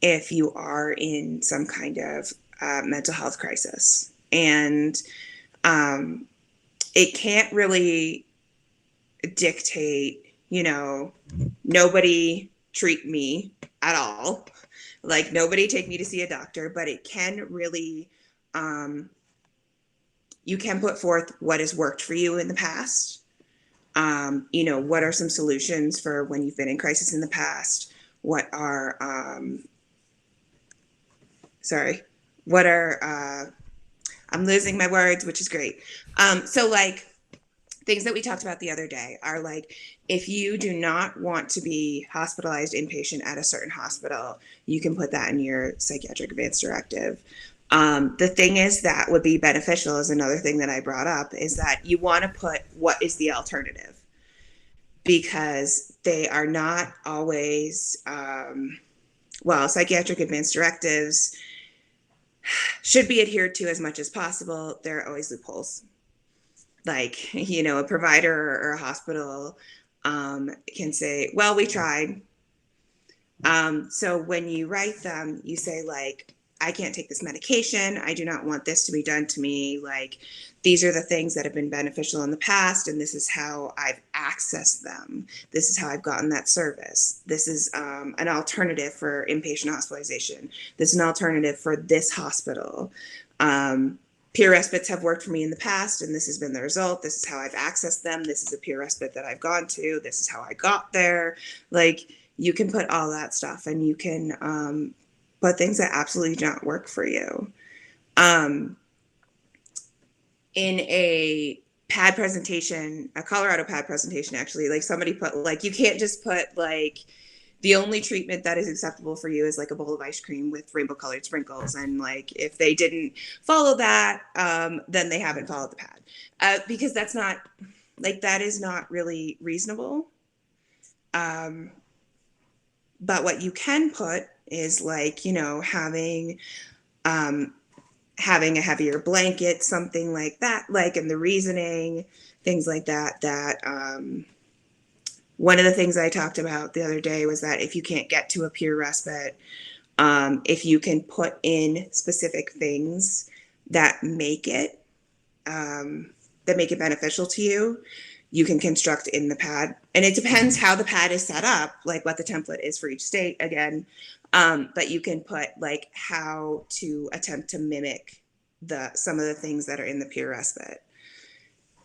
if you are in some kind of mental health crisis. And it can't really dictate, nobody treat me at all. Like nobody take me to see a doctor, but it can really, you can put forth what has worked for you in the past. What are some solutions for when you've been in crisis in the past? What are, I'm losing my words, which is great. So like, things that we talked about the other day are like, if you do not want to be hospitalized inpatient at a certain hospital, you can put that in your psychiatric advance directive. The thing is that would be beneficial is another thing that I brought up is that you want to put what is the alternative, because they are not always, psychiatric advance directives should be adhered to as much as possible. There are always loopholes. Like, a provider or a hospital can say, well, we tried. So when you write them, you say like, I can't take this medication. I do not want this to be done to me. Like, these are the things that have been beneficial in the past, and this is how I've accessed them. This is how I've gotten that service. This is an alternative for inpatient hospitalization. This is an alternative for this hospital. Peer respites have worked for me in the past, and this has been the result. This is how I've accessed them. This is a peer respite that I've gone to. This is how I got there. Like, you can put all that stuff, and you can put things that absolutely do not work for you. In a PAD presentation, a Colorado PAD presentation, actually, like somebody put like, you can't just put like, the only treatment that is acceptable for you is like a bowl of ice cream with rainbow colored sprinkles. And like, if they didn't follow that, then they haven't followed the pad, because that's not like, that is not really reasonable. But what you can put is like, having a heavier blanket, something like that, like, and the reasoning, things like that, one of the things I talked about the other day was that if you can't get to a peer respite, if you can put in specific things that make it beneficial to you, you can construct in the pad. And it depends how the pad is set up, like what the template is for each state again. But you can put like how to attempt to mimic some of the things that are in the peer respite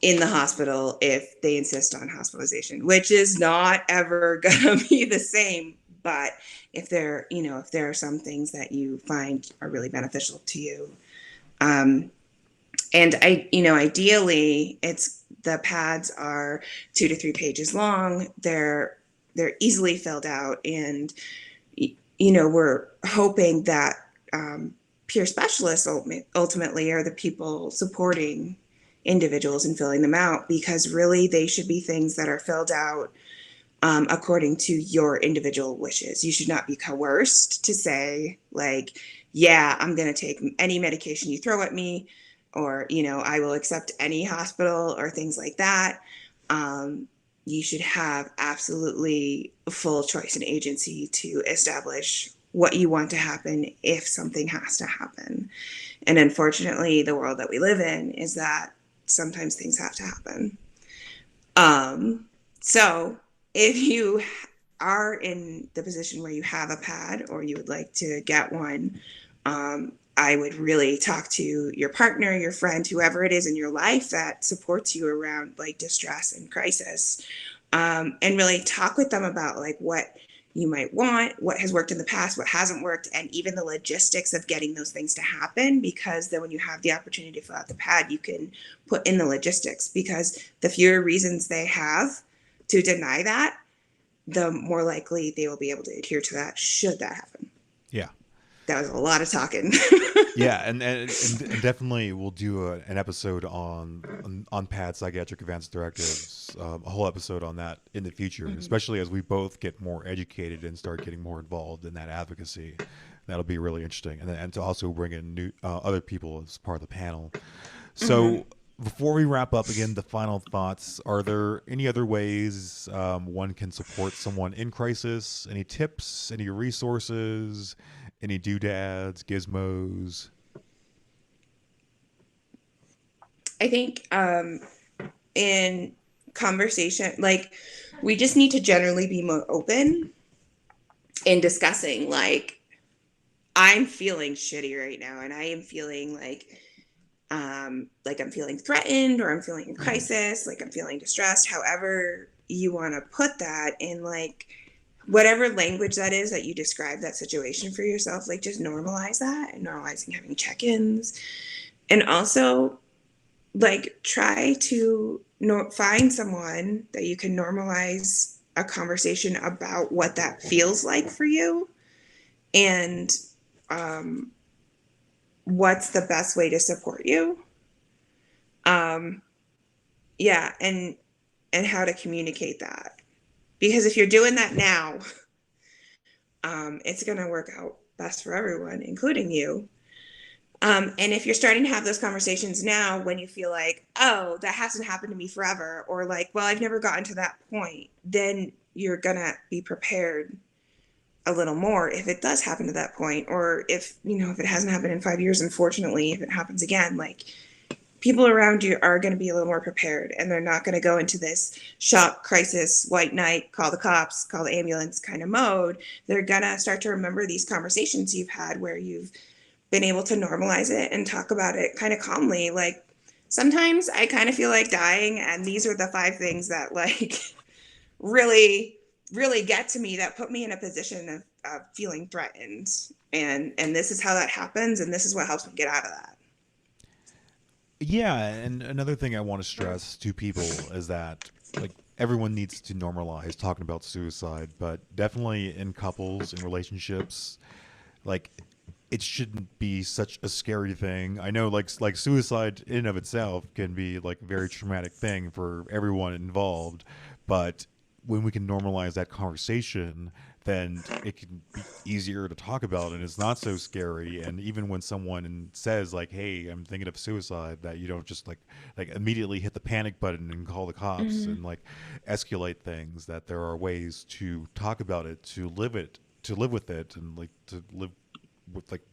in the hospital if they insist on hospitalization, which is not ever gonna be the same. But if there are some things that you find are really beneficial to you, and ideally, the pads are 2 to 3 pages long. They're easily filled out, and we're hoping that peer specialists ultimately are the people supporting individuals and filling them out, because really they should be things that are filled out according to your individual wishes. You should not be coerced to say like, yeah, I'm going to take any medication you throw at me, or, I will accept any hospital or things like that. You should have absolutely full choice and agency to establish what you want to happen if something has to happen. And unfortunately, the world that we live in is that sometimes things have to happen. So if you are in the position where you have a pad or you would like to get one, I would really talk to your partner, your friend, whoever it is in your life that supports you around like distress and crisis, and really talk with them about like what you might want, what has worked in the past, what hasn't worked, and even the logistics of getting those things to happen. Because then when you have the opportunity to fill out the pad, you can put in the logistics, because the fewer reasons they have to deny that, the more likely they will be able to adhere to that should that happen. Yeah. That was a lot of talking. Yeah, and definitely we'll do an episode on PAD psychiatric advance directives, a whole episode on that in the future, especially as we both get more educated and start getting more involved in that advocacy. That'll be really interesting, and to also bring in new other people as part of the panel. So. Before we wrap up, again, the final thoughts. Are there any other ways one can support someone in crisis? Any tips? Any resources? Any doodads, gizmos? I think in conversation, like, we just need to generally be more open in discussing, like, I'm feeling shitty right now, and I am feeling like I'm feeling threatened, or I'm feeling in crisis, like I'm feeling distressed, however you want to put that in, like, whatever language that is that you describe that situation for yourself, like, just normalize that, and normalizing having check-ins. And also, like, try to find someone that you can normalize a conversation about what that feels like for you, and what's the best way to support you. Yeah, and how to communicate that, because if you're doing that now, it's going to work out best for everyone, including you. And if you're starting to have those conversations now when you feel like, oh, that hasn't happened to me forever, or like, well, I've never gotten to that point, then you're going to be prepared a little more if it does happen to that point. Or if, if it hasn't happened in 5 years, unfortunately, if it happens again, like, people around you are going to be a little more prepared, and they're not going to go into this shock, crisis, white knight, call the cops, call the ambulance kind of mode. They're going to start to remember these conversations you've had where you've been able to normalize it and talk about it kind of calmly. Like, sometimes I kind of feel like dying, and these are the 5 things that, like, really, really get to me, that put me in a position of feeling threatened. And this is how that happens, and this is what helps me get out of that. Yeah, and another thing I want to stress to people is that, like, everyone needs to normalize talking about suicide, but definitely in couples, in relationships, like, it shouldn't be such a scary thing. I know, like suicide in and of itself can be like a very traumatic thing for everyone involved, but when we can normalize that conversation, then it can be easier to talk about, and it's not so scary. And even when someone says like, "Hey, I'm thinking of suicide," that you don't just like immediately hit the panic button and call the cops and like escalate things. That there are ways to talk about it, to live with it, and like to live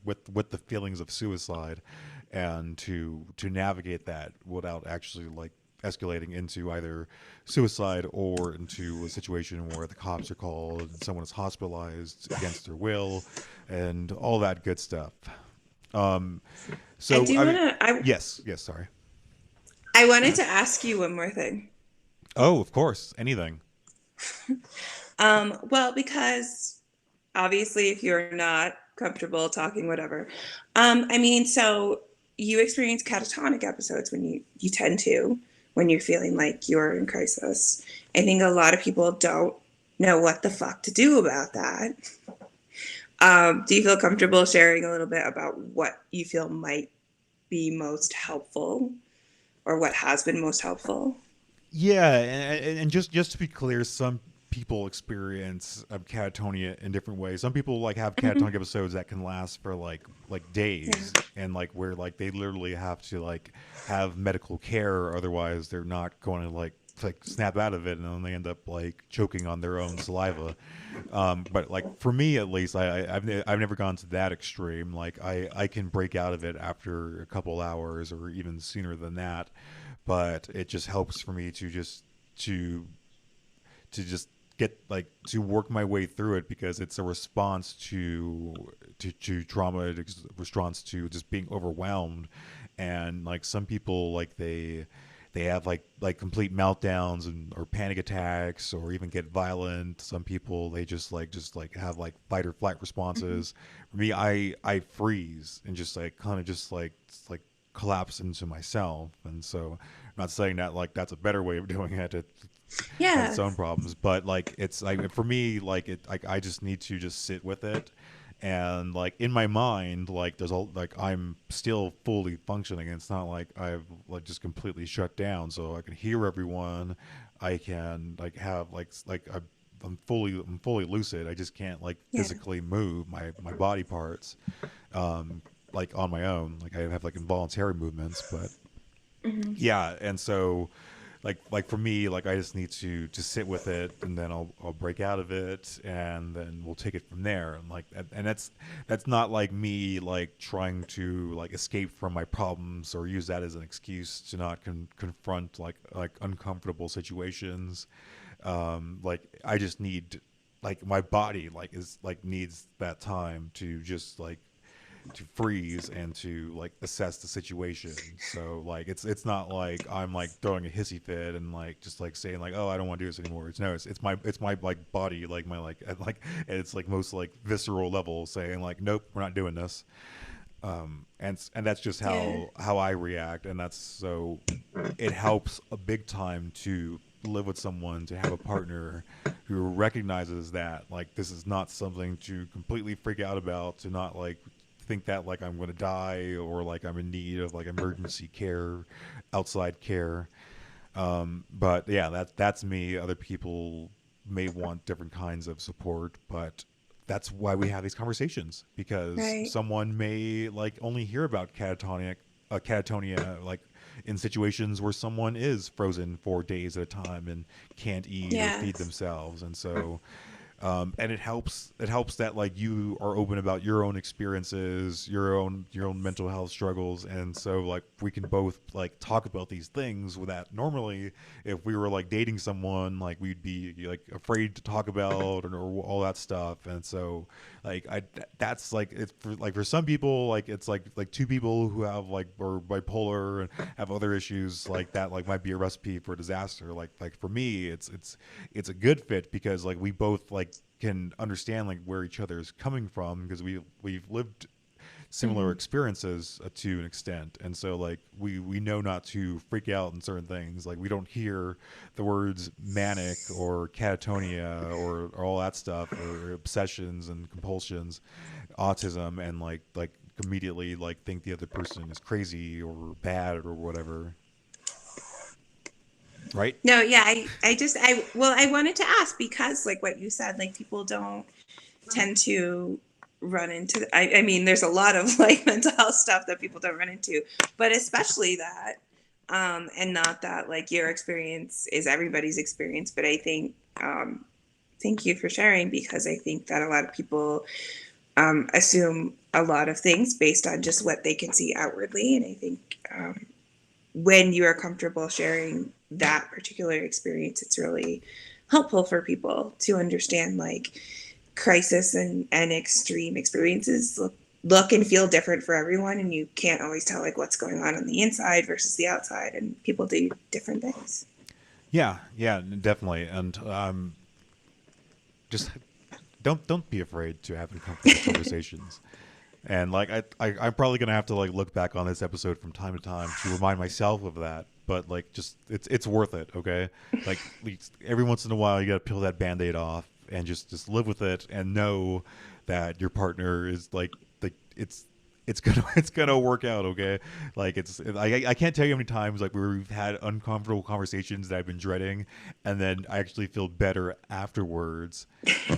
with the feelings of suicide, and to navigate that without actually like escalating into either suicide or into a situation where the cops are called and someone is hospitalized against their will and all that good stuff. So yes, sorry. I wanted to ask you one more thing. Oh, of course, anything. Well, because obviously, if you're not comfortable talking, whatever. I mean, so you experience catatonic episodes when you tend to, when you're feeling like you're in crisis. I think a lot of people don't know what the fuck to do about that. Do you feel comfortable sharing a little bit about what you feel might be most helpful, or what has been most helpful? Yeah, and just to be clear, some people experience catatonia in different ways. Some people like have Mm-hmm. catatonic episodes that can last for like days, Yeah. and like where like they literally have to like have medical care, or otherwise they're not going to like snap out of it, and then they end up like choking on their own saliva. But like for me at least, I've never gone to that extreme. Like I can break out of it after a couple hours or even sooner than that, but it just helps for me to to just get like to work my way through it, because it's a response to trauma, it's a response to just being overwhelmed. And like some people, like they have like complete meltdowns and or panic attacks or even get violent. Some people, they just like have like fight or flight Mm-hmm. responses. For me, I freeze and just like kind of just like collapse into myself. And so I'm not saying that like that's a better way of doing it. It has its Yeah. own problems, but like it's like for me, like it like I just need to just sit with it. And like in my mind, like there's all like I'm still fully functioning. It's not like I've like just completely shut down, so I can hear everyone. I can like have I'm fully lucid. I just can't like Yeah. physically move my body parts like on my own. Like I have like involuntary movements, but Mm-hmm. yeah. And so like for me, like I just need to sit with it, and then I'll break out of it, and then we'll take it from there. And like and that's not like me like trying to like escape from my problems or use that as an excuse to not confront like uncomfortable situations. Like I just need, like my body like is like needs that time to just like to freeze and to like assess the situation. So like it's not like I'm like throwing a hissy fit and like just like saying like, oh, I don't want to do this anymore. It's no, it's my like body, like my like like it's like most like visceral level saying like, nope, we're not doing this. And that's just Yeah. how I react. And that's so it helps a big time to live with someone, to have a partner who recognizes that like this is not something to completely freak out about, to not like think that like I'm going to die or like I'm in need of like emergency care, outside care. But yeah, that's me. Other people may want different kinds of support, but that's why we have these conversations, because Right. someone may like only hear about catatonia like in situations where someone is frozen for days at a time and can't eat or Yeah. feed themselves. And so and it helps that like you are open about your own experiences, your own mental health struggles. And so like we can both like talk about these things that normally if we were like dating someone, like we'd be like afraid to talk about, or all that stuff. And so like that's like it's for like for some people, like it's like two people who have like or bipolar and have other issues like that, like might be a recipe for disaster. Like for me, it's a good fit, because like we both like can understand like where each other is coming from, because we've lived similar Mm-hmm. experiences to an extent. And so like we know not to freak out in certain things. Like we don't hear the words manic or catatonia or all that stuff, or obsessions and compulsions, autism, and like immediately like think the other person is crazy or bad or whatever, right? No, yeah, I wanted to ask because like what you said, like people don't tend to run into I mean there's a lot of like mental health stuff that people don't run into, but especially that and not that like your experience is everybody's experience, but I think thank you for sharing, because I think that a lot of people assume a lot of things based on just what they can see outwardly. And I think when you are comfortable sharing that particular experience, it's really helpful for people to understand like crisis and extreme experiences look and feel different for everyone, and you can't always tell like what's going on the inside versus the outside, and people do different things. Yeah, yeah, definitely. And just don't be afraid to have uncomfortable conversations. And like I'm probably gonna have to like look back on this episode from time to time to remind myself of that. But like just it's worth it, okay? Like every once in a while you gotta peel that band-aid off and just live with it, and know that your partner is like it's it's gonna work out, okay? Like I can't tell you how many times like we've had uncomfortable conversations that I've been dreading, and then I actually feel better afterwards.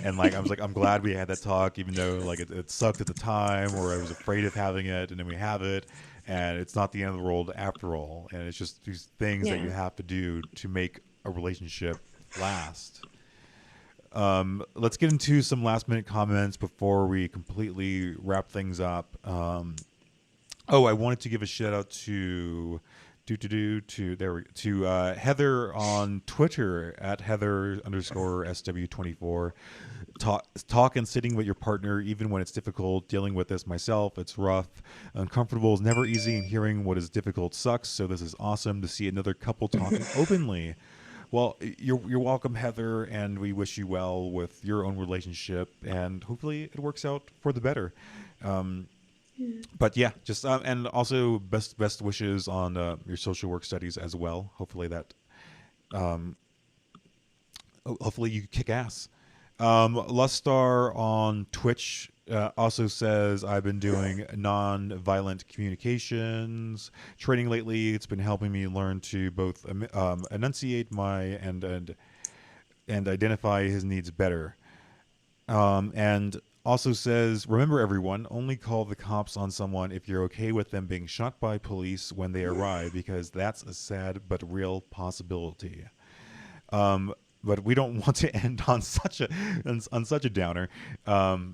And like I was like, I'm glad we had that talk, even though like it sucked at the time, or I was afraid of having it, and then we have it, and it's not the end of the world after all. And it's just these things that Yeah. you have to do to make a relationship last. Let's get into some last minute comments before we completely wrap things up. Oh, I wanted to give a shout out to Heather on Twitter at Heather underscore SW24. Talk and sitting with your partner, even when it's difficult. Dealing with this myself, it's rough. Uncomfortable is never easy, and hearing what is difficult sucks. So this is awesome to see another couple talking openly. Well, you're welcome, Heather, and we wish you well with your own relationship, and hopefully it works out for the better. But yeah, just and also best wishes on your social work studies as well. Hopefully that hopefully you kick ass. Lustar on Twitch also says, I've been doing non-violent communications training lately. It's been helping me learn to both enunciate my and identify his needs better. And also says, remember everyone, only call the cops on someone if you're okay with them being shot by police when they arrive, because that's a sad but real possibility. But we don't want to end on such a downer. Okay,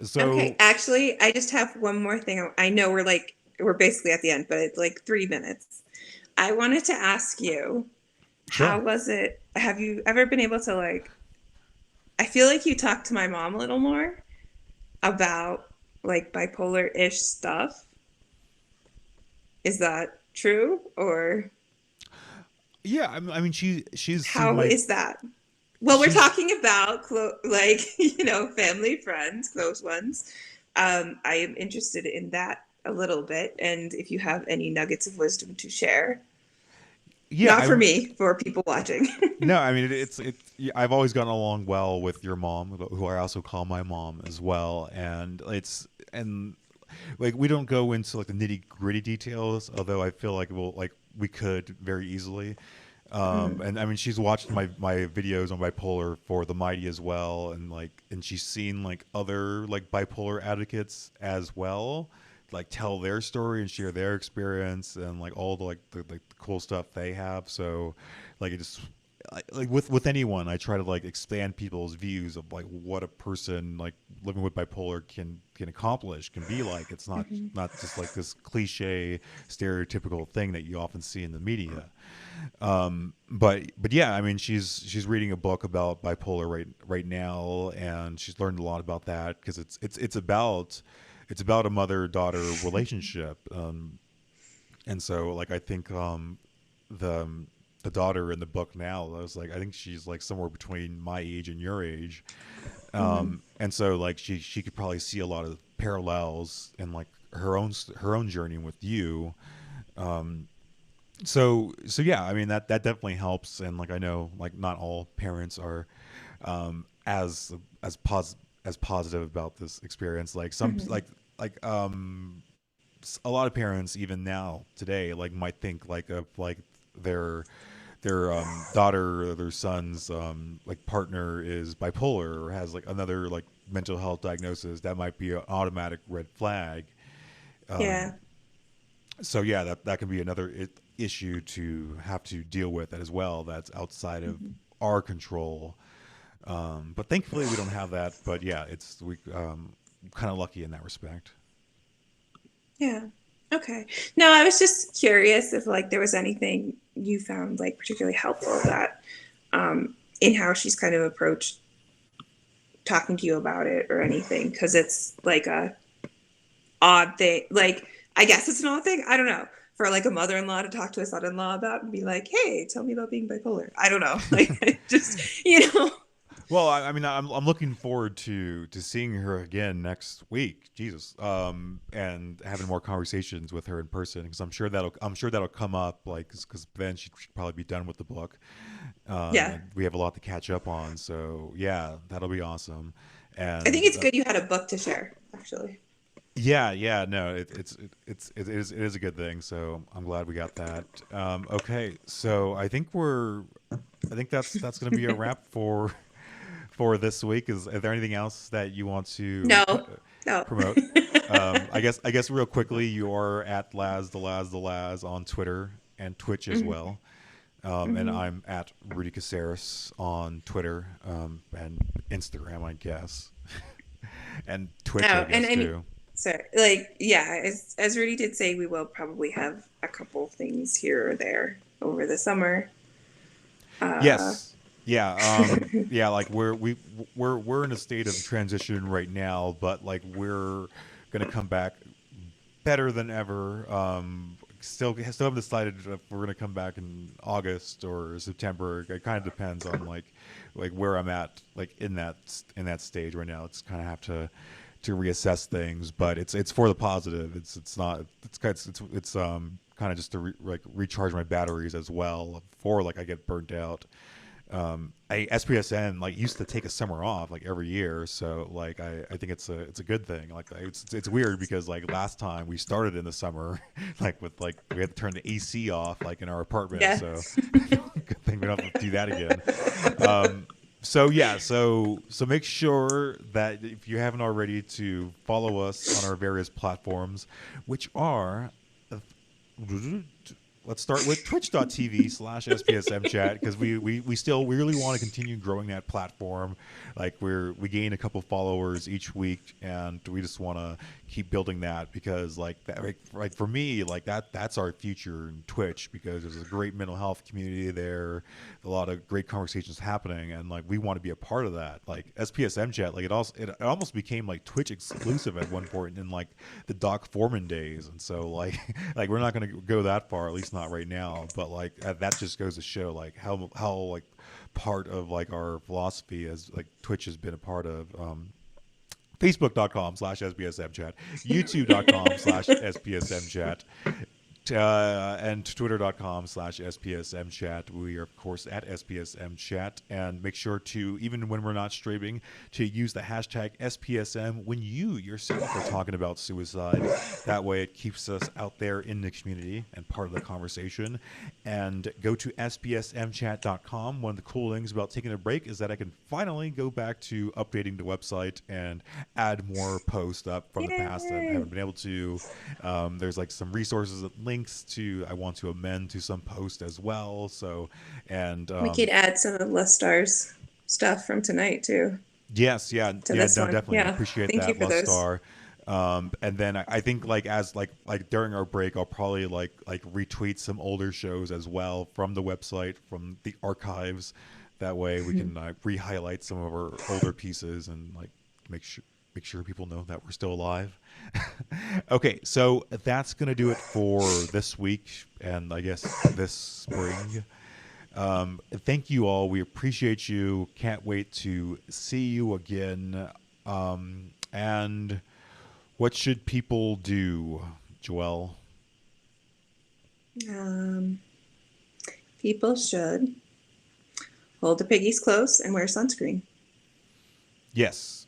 So actually, I just have one more thing. I know we're basically at the end, but it's like 3 minutes. I wanted to ask you, how sure. was it? Have you ever been able to like? I feel like you talked to my mom a little more about like bipolar-ish stuff. Is that true, or Yeah, I mean she's seen how my is that? Well, we're she's talking about like family, friends, close ones. I am interested in that a little bit, and if you have any nuggets of wisdom to share, yeah, not for me, for people watching. no, I mean I've always gotten along well with your mom, who I also call my mom as well, and like we don't go into like the nitty gritty details, although I feel like we could very easily. Mhm. And I mean, she's watched my videos on bipolar for the Mighty as well, and she's seen like other like bipolar advocates as well, like tell their story and share their experience and like all the the cool stuff they have. So, like it just like with anyone, I try to like expand people's views of like what a person like living with bipolar can accomplish, can be like. It's Mhm. not just like this cliche stereotypical thing that you often see in the media. But yeah, I mean, she's reading a book about bipolar right now, and she's learned a lot about that because it's about a mother daughter relationship, and so like I think the the daughter in the book now, I think she's like somewhere between my age and your age, Mhm. and so like she could probably see a lot of parallels in like her own journey with you. So yeah, I mean that definitely helps, and like I know like not all parents are um, as as positive about this experience. Like some Mhm. like a lot of parents even now today like might think like of like their daughter or their son's like partner is bipolar or has like another like mental health diagnosis. That might be an automatic red flag. Yeah. So yeah, that can be another issue to have to deal with as well. That's outside of Mhm. our control. But thankfully we don't have that. But yeah, it's we kind of lucky in that respect. Yeah. Okay. No, I was just curious if like there was anything you found like particularly helpful that in how she's kind of approached talking to you about it or anything, because it's like a odd thing. Like I guess it's an odd thing. I don't know. For like a mother-in-law to talk to a son-in-law about and be like, "Hey, tell me about being bipolar." I don't know. Like just Well, I mean, I'm looking forward to seeing her again next week. Jesus, and having more conversations with her in person because I'm sure that'll come up like because then she should probably be done with the book, Yeah. and we have a lot to catch up on. So yeah, that'll be awesome. I think And it's good you had a book to share, actually. Yeah, no, it is a good thing. So I'm glad we got that. Okay, so I think that's going to be a wrap for this week. Is there anything else that you want to No, no. promote? I guess real quickly, you are at the Laz on Twitter and Twitch as Hmm. well. And Hmm. I'm at Rudy Caseres on Twitter and Instagram, I guess, and Twitch, I Oh, and guess I mean, too. so like, yeah, as Rudy did say, we will probably have a couple things here or there over the summer. Uh, Yes. Yeah. Yeah. Like we're in a state of transition right now, but like we're gonna come back better than ever. Still haven't decided if we're gonna come back in August or September. It kind of depends on like where I'm at, like in that stage right now. It's kind of have to reassess things, but it's for the positive. It's not it's kind of just to recharge my batteries as well before like I get burnt out. SPSN like used to take a summer off like every year, so like I think it's a good thing. Like it's weird because like last time we started in the summer, like with like we had to turn the AC off like in our apartment, yeah. so good thing we don't have to do that again. So yeah, so make sure that if you haven't already to follow us on our various platforms, which are let's start with twitch.tv/SPSM chat because we really want to continue growing that platform. Like we gain a couple followers each week and we just want to keep building that because like that like for me like that's our future in Twitch because there's a great mental health community there, a lot of great conversations happening and like we want to be a part of that. Like SPSM chat like it almost became like Twitch exclusive at one point in like the Doc Foreman days, and so like like we're not going to go that far, at least not right now. But like that just goes to show like how like part of like our philosophy as like Twitch has been a part of. Facebook.com/SPSM chat, YouTube.com/SPSM chat, and twitter.com/SPSM chat. We are, of course, at SPSM chat. And make sure to, even when we're not streaming, to use the hashtag SPSM when you yourself are talking about suicide. That way it keeps us out there in the community and part of the conversation. And go to SPSMchat.com. One of the cool things about taking a break is that I can finally go back to updating the website and add more posts up from the past that I Yay. haven't been able to. There's like some resources and links to I want to amend to some post as well. So and We could add some of Lestar's stuff from tonight too yes, to yeah, this no, one. definitely Yeah. appreciate Thank you that, for those. Lustar. And then I think like as like during our break, I'll probably like retweet some older shows as well from the website from the archives. That way we can re-highlight some of our older pieces and like make sure make sure people know that we're still alive. Okay, so that's gonna do it for this week and I guess this spring. Thank you all. We appreciate you. Can't wait to see you again. And what should people do, Joelle? Um, People should hold the piggies close and wear sunscreen. Yes.